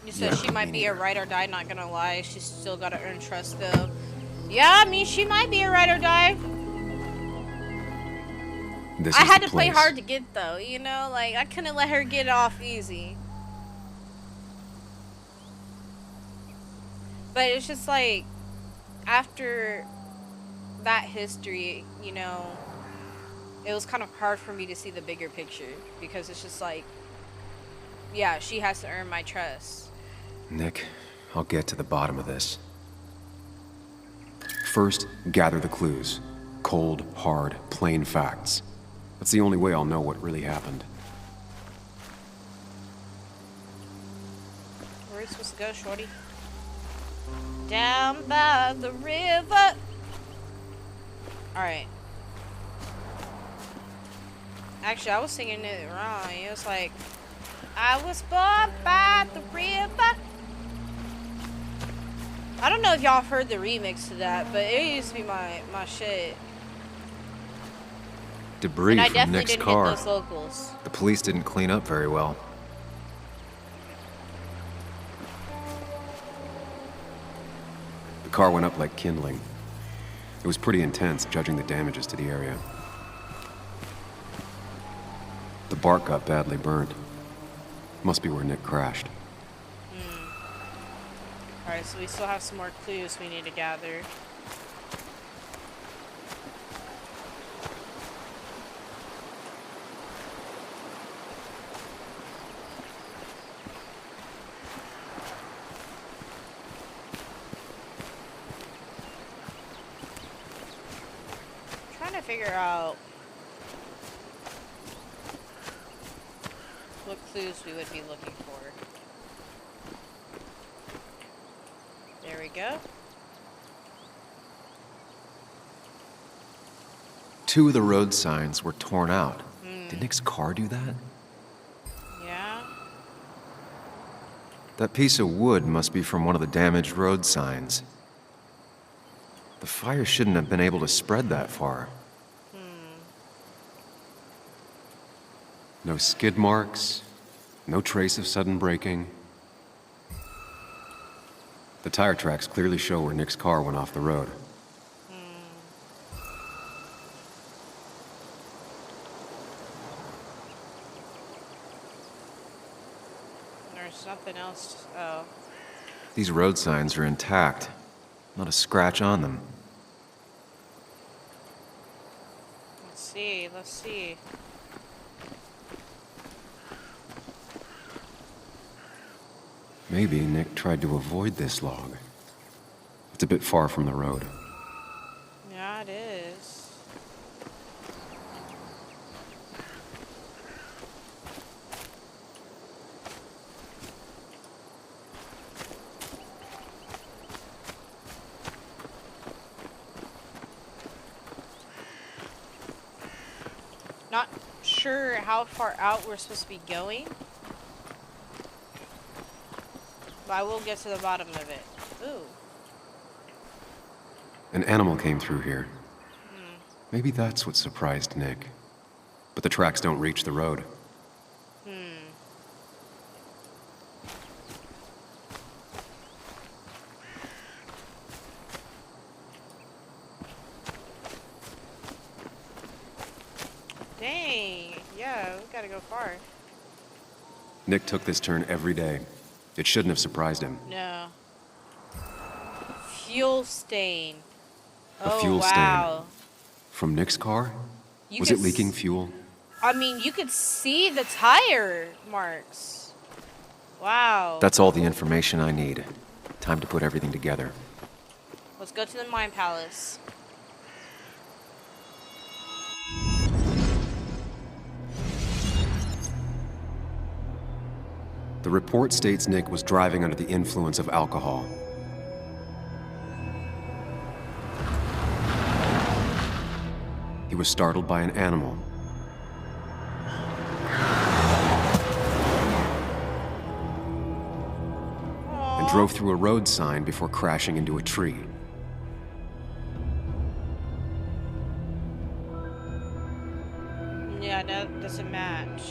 You said she might be a ride or die, not gonna lie. She's still gotta earn trust though. Yeah, I mean, she might be a ride or die. I had to play hard to get though, you know? Like, I couldn't let her get off easy. But it's just like, after that history, you know, it was kind of hard for me to see the bigger picture. Because it's just like, yeah, she has to earn my trust. Nick, I'll get to the bottom of this. First, gather the clues. Cold, hard, plain facts. That's the only way I'll know what really happened. Where are we supposed to go, shorty? Down by the river. Alright. Actually, I was singing it wrong. It was like, I was born by the river. I don't know if y'all have heard the remix to that, but it used to be my shit. Debris And I from definitely Nick's didn't car. hit those locals. The police didn't clean up very well. The car went up like kindling. It was pretty intense, judging the damages to the area. The bark got badly burned. Must be where Nick crashed. Alright, so we still have some more clues we need to gather. Trying to figure out what clues we would be looking for. There we go. Two of the road signs were torn out. Did Nick's car do that? Yeah. That piece of wood must be from one of the damaged road signs. The fire shouldn't have been able to spread that far. No skid marks, no trace of sudden braking. The tire tracks clearly show where Nick's car went off the road. There's nothing else. Oh. These road signs are intact. Not a scratch on them. see. Let's see. Maybe Nick tried to avoid this log. It's a bit far from the road. Yeah, it is. Not sure how far out we're supposed to be going. But I will get to the bottom of it. Ooh. An animal came through here. Maybe that's what surprised Nick. But the tracks don't reach the road. Dang. Yeah, we gotta go far. Nick took this turn every day. It shouldn't have surprised him. No. Fuel stain. A fuel stain. Wow. From Nick's car? You Was could it leaking fuel? I mean, you could see the tire marks. Wow. That's all the information I need. Time to put everything together. Let's go to the Mine Palace. The report states Nick was driving under the influence of alcohol. He was startled by an animal. And drove through a road sign before crashing into a tree. Yeah, that doesn't match.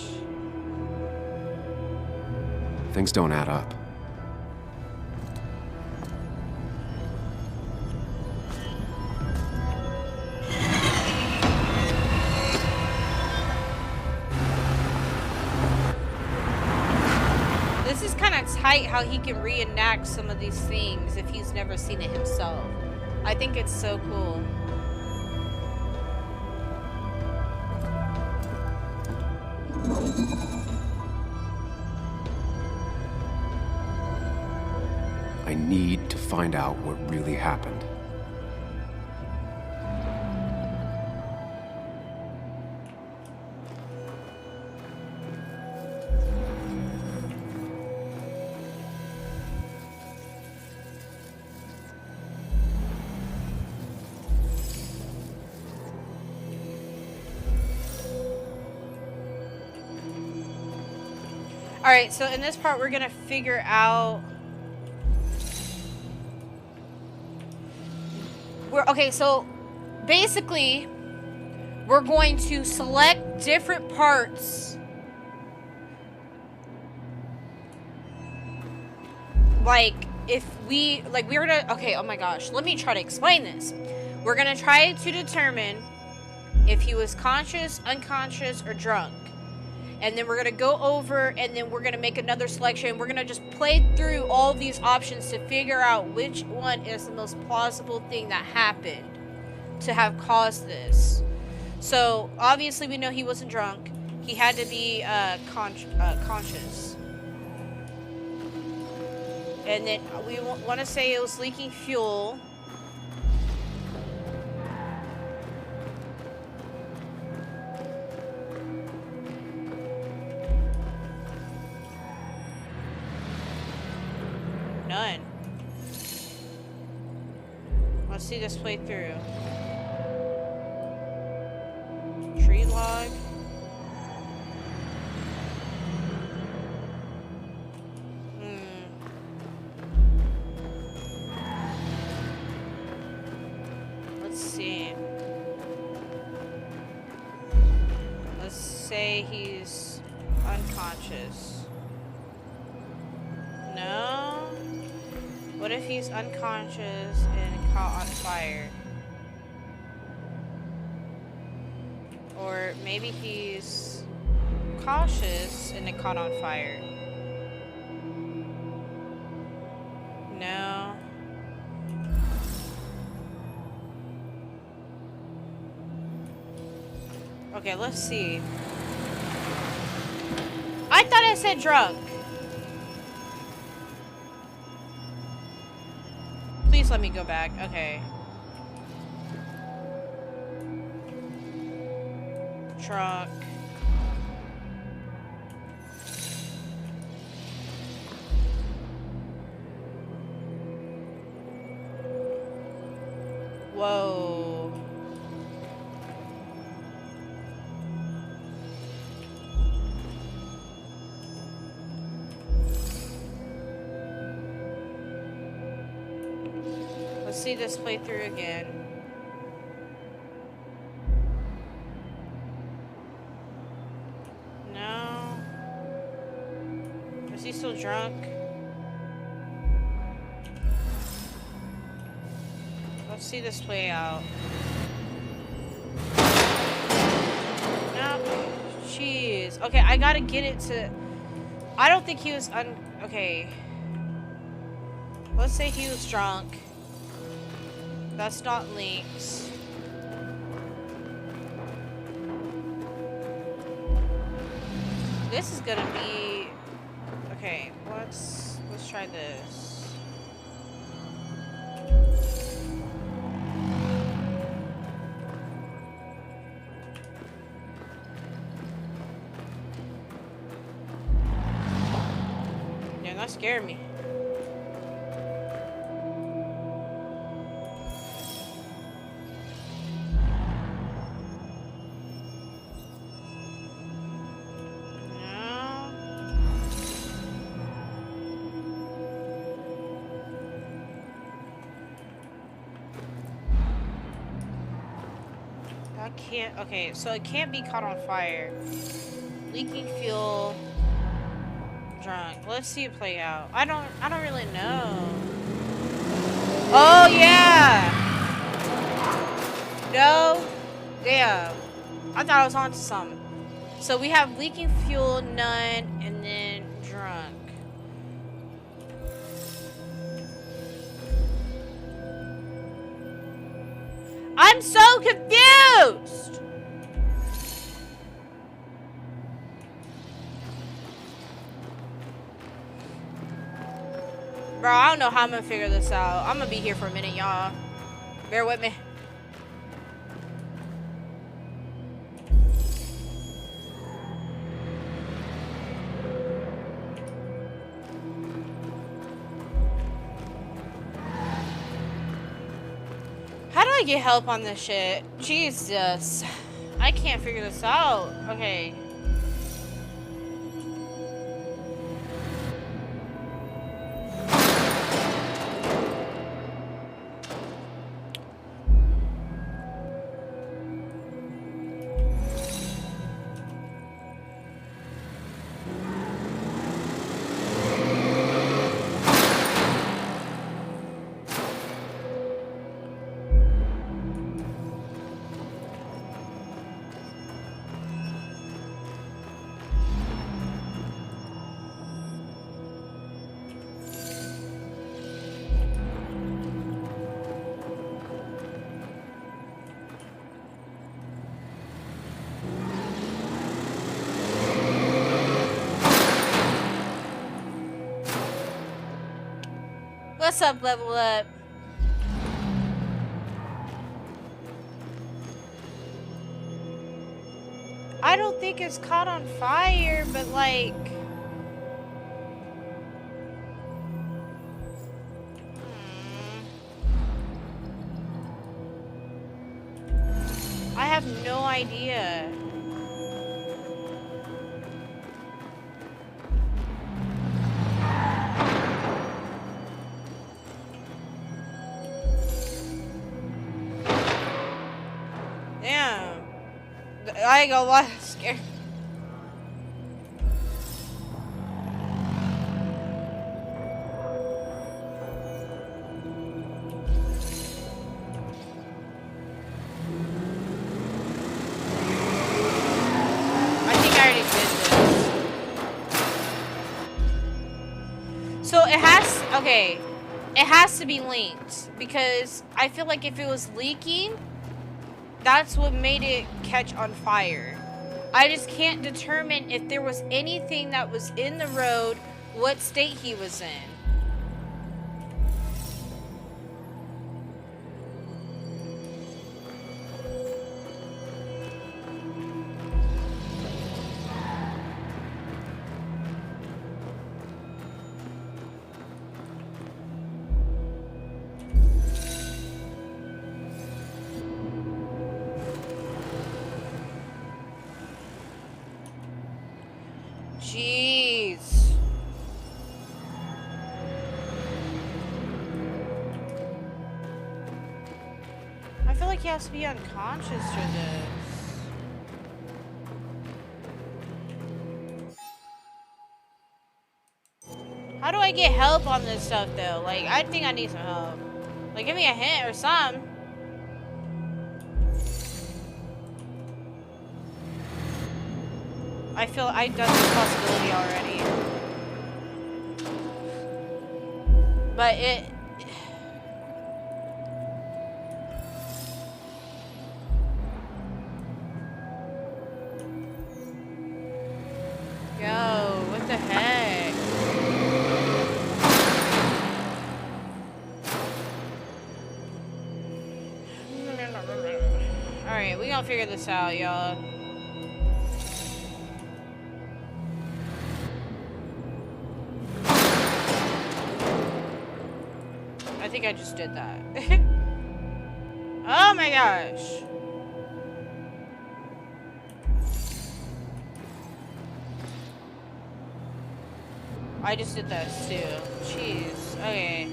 Things don't add up. This is kind of tight how he can reenact some of these things if he's never seen it himself. I think it's so cool. I need to find out what really happened. All right, so in this part, we're gonna figure out. Okay, so basically, we're going to select different parts. Like, if we're gonna, okay, oh my gosh, let me try to explain this. We're gonna try to determine if he was conscious, unconscious, or drunk. And then we're gonna go over and then we're gonna make another selection. We're gonna just play through all these options to figure out which one is the most plausible thing that happened to have caused this. So obviously we know he wasn't drunk. He had to be conscious. And then we want to say it was leaking fuel. None. Let's see this play through. Tree log. Let's see. Let's say he's unconscious. No? What if he's unconscious and caught on fire? Or maybe he's cautious and it caught on fire. No. Okay, let's see. I thought I said drunk. Please let me go back. Okay. Truck. Whoa. Let's see this playthrough again. No. Is he still drunk? Let's see this play out. No. Jeez. Okay, I gotta get it to... I don't think he was okay. Let's say he was drunk. That's not links. This is gonna be... Okay, let's try this. Yeah, that scared me. Can't, okay, so it can't be caught on fire. Leaking fuel. Drunk. Let's see it play out. I don't really know. Oh yeah! No. Damn. I thought I was onto something. So we have leaking fuel, none, and then drunk. I'm so confused! Bro, I don't know how I'm gonna figure this out. I'm gonna be here for a minute, y'all. Bear with me. How do I get help on this shit? Jesus. I can't figure this out. Okay. What's up, Level Up? I don't think it's caught on fire, but like... I have no idea. I ain't gonna lie, I'm scared. I think I already did this. So it has, okay, it has to be linked because I feel like if it was leaking, That's what made it catch on fire. I just can't determine if there was anything that was in the road, what state he was in. Jeez. I feel like he has to be unconscious for this. How do I get help on this stuff though? Like, I think I need some help. Like, give me a hint or something. I feel I've done this possibility already. But it... Yo, what the heck? Alright, we gonna figure this out, y'all. I think I just did that. Oh my gosh. I just did that too. Jeez. Okay.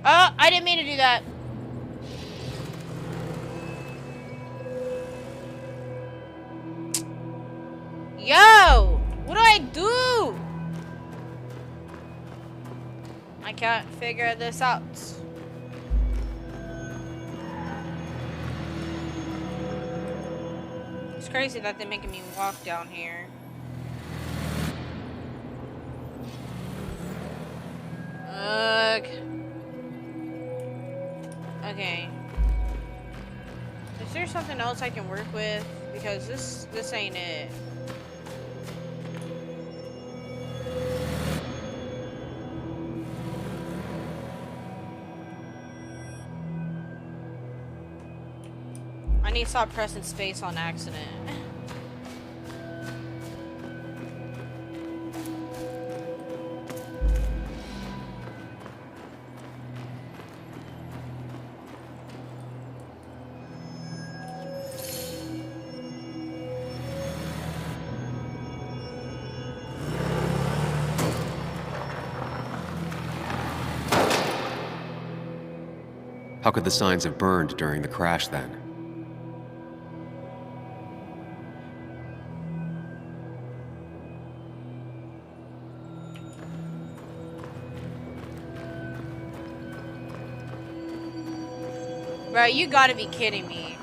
Oh, I didn't mean to do that. Yo! What do I do? I can't figure this out. It's crazy that they're making me walk down here. Ugh. Okay. Is there something else I can work with? Because this ain't it. I need to stop pressing space on accident. How could the signs have burned during the crash then? Bro, you gotta be kidding me.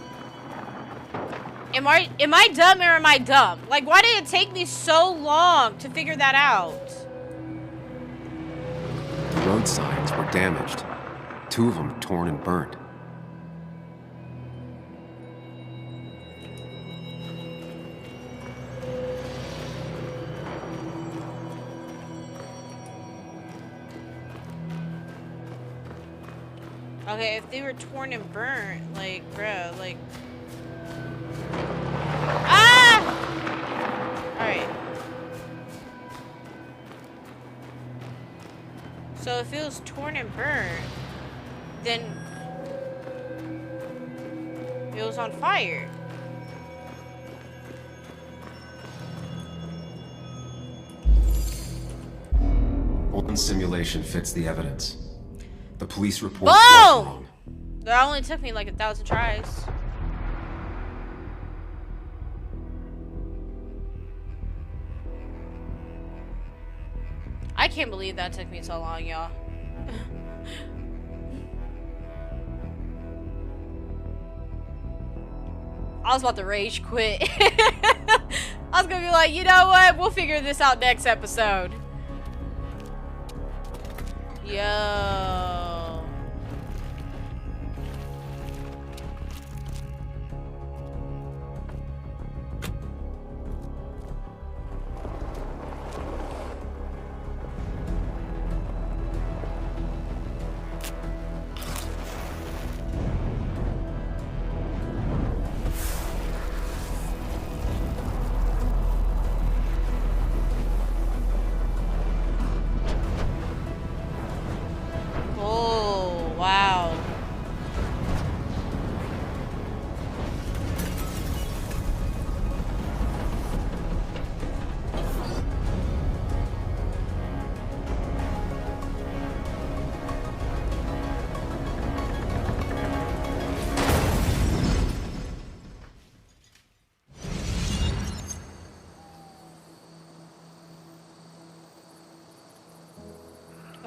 Am I dumb or am I dumb? Like, why did it take me so long to figure that out? The road signs were damaged. 2 of them torn and burnt. Okay, if they were torn and burnt, like, bro, like... Ah! Alright. So if it was torn and burnt, then it was on fire. One simulation fits the evidence. The police report Boom! was wrong. That only took me like 1,000 tries. I can't believe that took me so long, y'all. I was about to rage quit. I was gonna be like, you know what? We'll figure this out next episode. Yo. Oh, wow.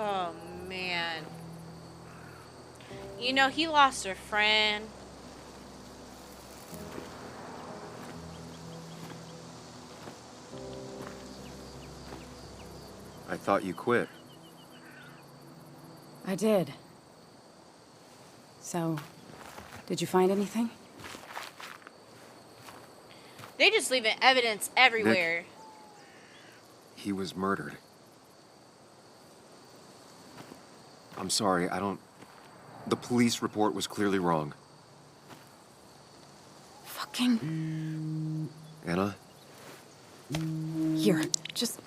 Oh, man. You know, he lost a friend. I thought you quit. I did. So, did you find anything? They just leaving evidence everywhere. He was murdered. I'm sorry, I don't... The police report was clearly wrong. Fucking... Anna? Here, just...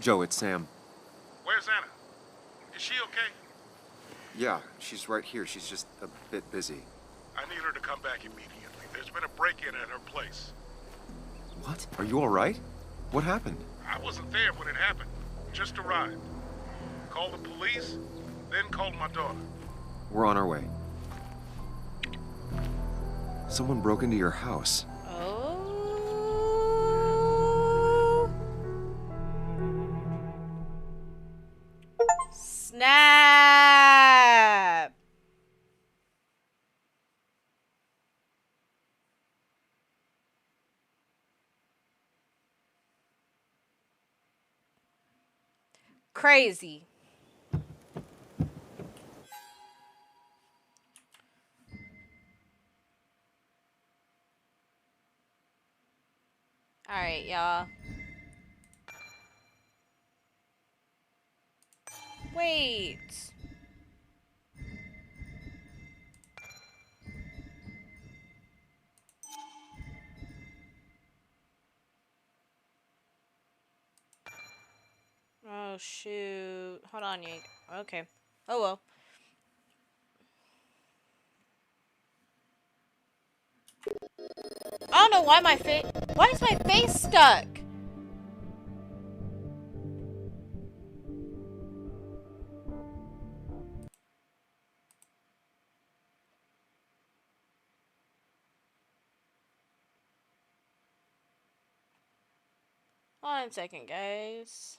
Joe, it's Sam. Where's Anna? Is she okay? Yeah, she's right here. She's just a bit busy. I need her to come back immediately. There's been a break-in at her place. What? Are you all right? What happened? I wasn't there when it happened. Just arrived. Called the police, then called my daughter. We're on our way. Someone broke into your house. Oh. Snap. Crazy. All right, y'all. Wait. Oh, shoot. Hold on, Yank. Okay. Oh, well. I don't know why my face... Why is my face stuck? Hold on a second, guys.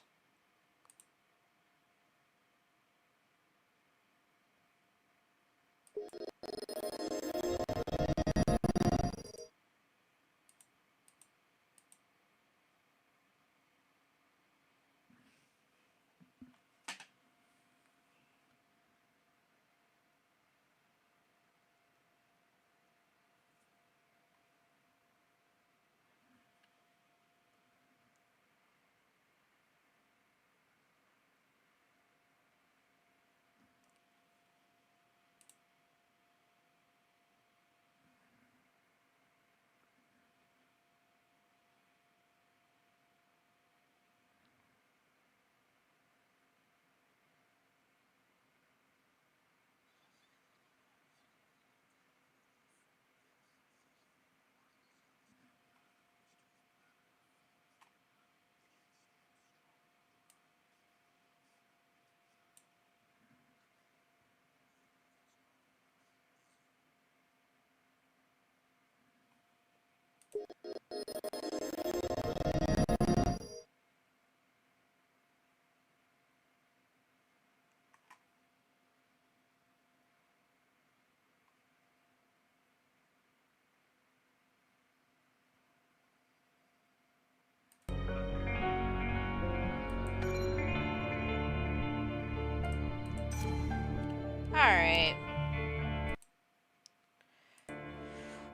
Alright.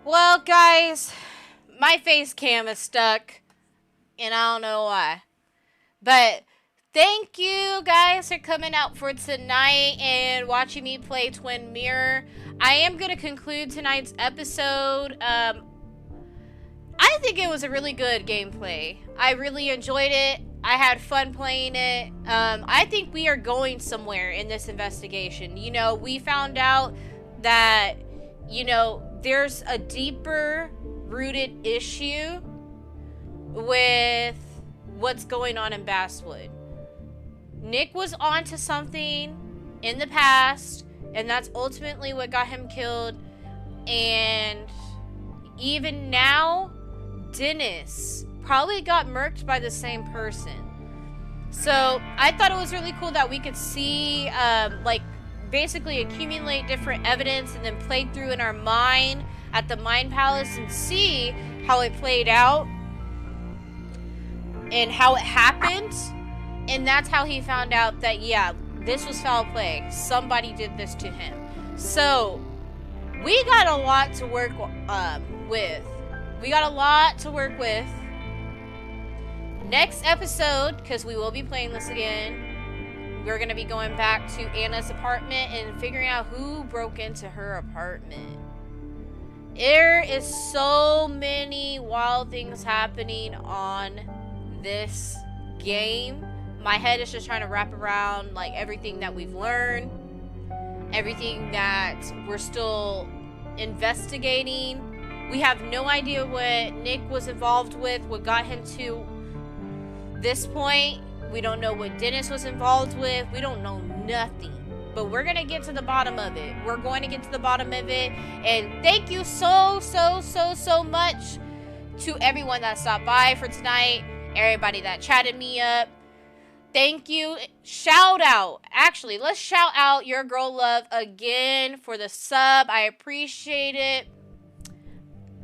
Well, guys, my face cam is stuck, and I don't know why. But thank you guys for coming out for tonight and watching me play Twin Mirror. I am going to conclude tonight's episode. I think it was a really good gameplay. I really enjoyed it. I had fun playing it. I think we are going somewhere in this investigation. You know, we found out that, you know, there's a deeper rooted issue with what's going on in Basswood. Nick was onto something in the past, and that's ultimately what got him killed. And even now, Dennis probably got murked by the same person. So I thought it was really cool that we could see, like, basically accumulate different evidence and then play through in our mind at the Mind Palace and see how it played out and how it happened. And that's how he found out that, yeah, this was foul play. Somebody did this to him. So we got a lot to work with. We got a lot to work with. Next episode, because we will be playing this again, we're going to be going back to Anna's apartment and figuring out who broke into her apartment. There is so many wild things happening on this game. My head is just trying to wrap around like everything that we've learned, everything that we're still investigating. We have no idea what Nick was involved with, what got him to this point. We don't know what Dennis was involved with. We don't know nothing. But we're going to get to the bottom of it. We're going to get to the bottom of it. And thank you so much to everyone that stopped by for tonight. Everybody that chatted me up. Thank you. Shout out. Actually, let's shout out Your Girl Love again for the sub. I appreciate it.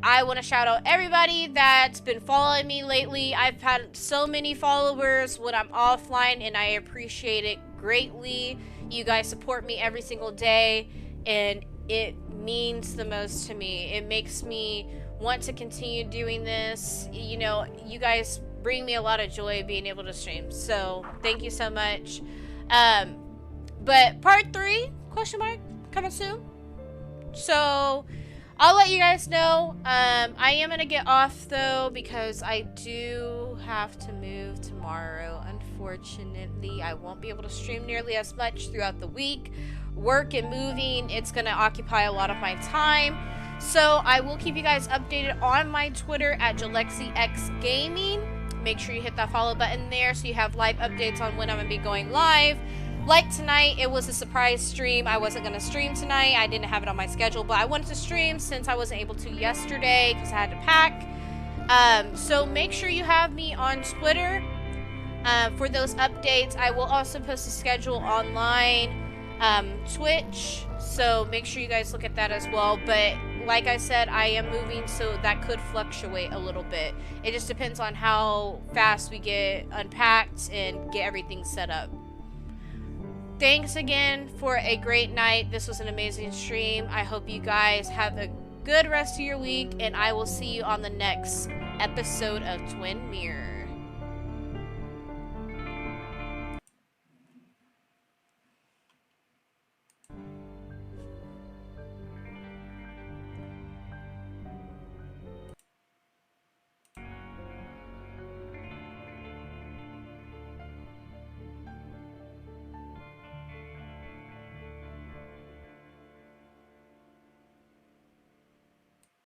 I want to shout out everybody that's been following me lately. I've had so many followers when I'm offline, and I appreciate it greatly. You guys support me every single day, and it means the most to me. It makes me want to continue doing this. You know, you guys bring me a lot of joy being able to stream. So thank you so much. But part 3, question mark, coming soon. So I'll let you guys know. I am going to get off, though, because I do have to move tomorrow. Unfortunately, I won't be able to stream nearly as much throughout the week. Work and moving, it's going to occupy a lot of my time. So I will keep you guys updated on my Twitter at JalexiXGaming. Make sure you hit that follow button there so you have live updates on when I'm going to be going live. Like tonight, it was a surprise stream. I wasn't going to stream tonight. I didn't have it on my schedule, but I wanted to stream since I wasn't able to yesterday because I had to pack. So make sure you have me on Twitter for those updates. I will also post a schedule online, Twitch, so make sure you guys look at that as well. But like I said, I am moving, so that could fluctuate a little bit. It just depends on how fast we get unpacked and get everything set up. Thanks again for a great night. This was an amazing stream. I hope you guys have a good rest of your week, and I will see you on the next episode of Twin Mirror.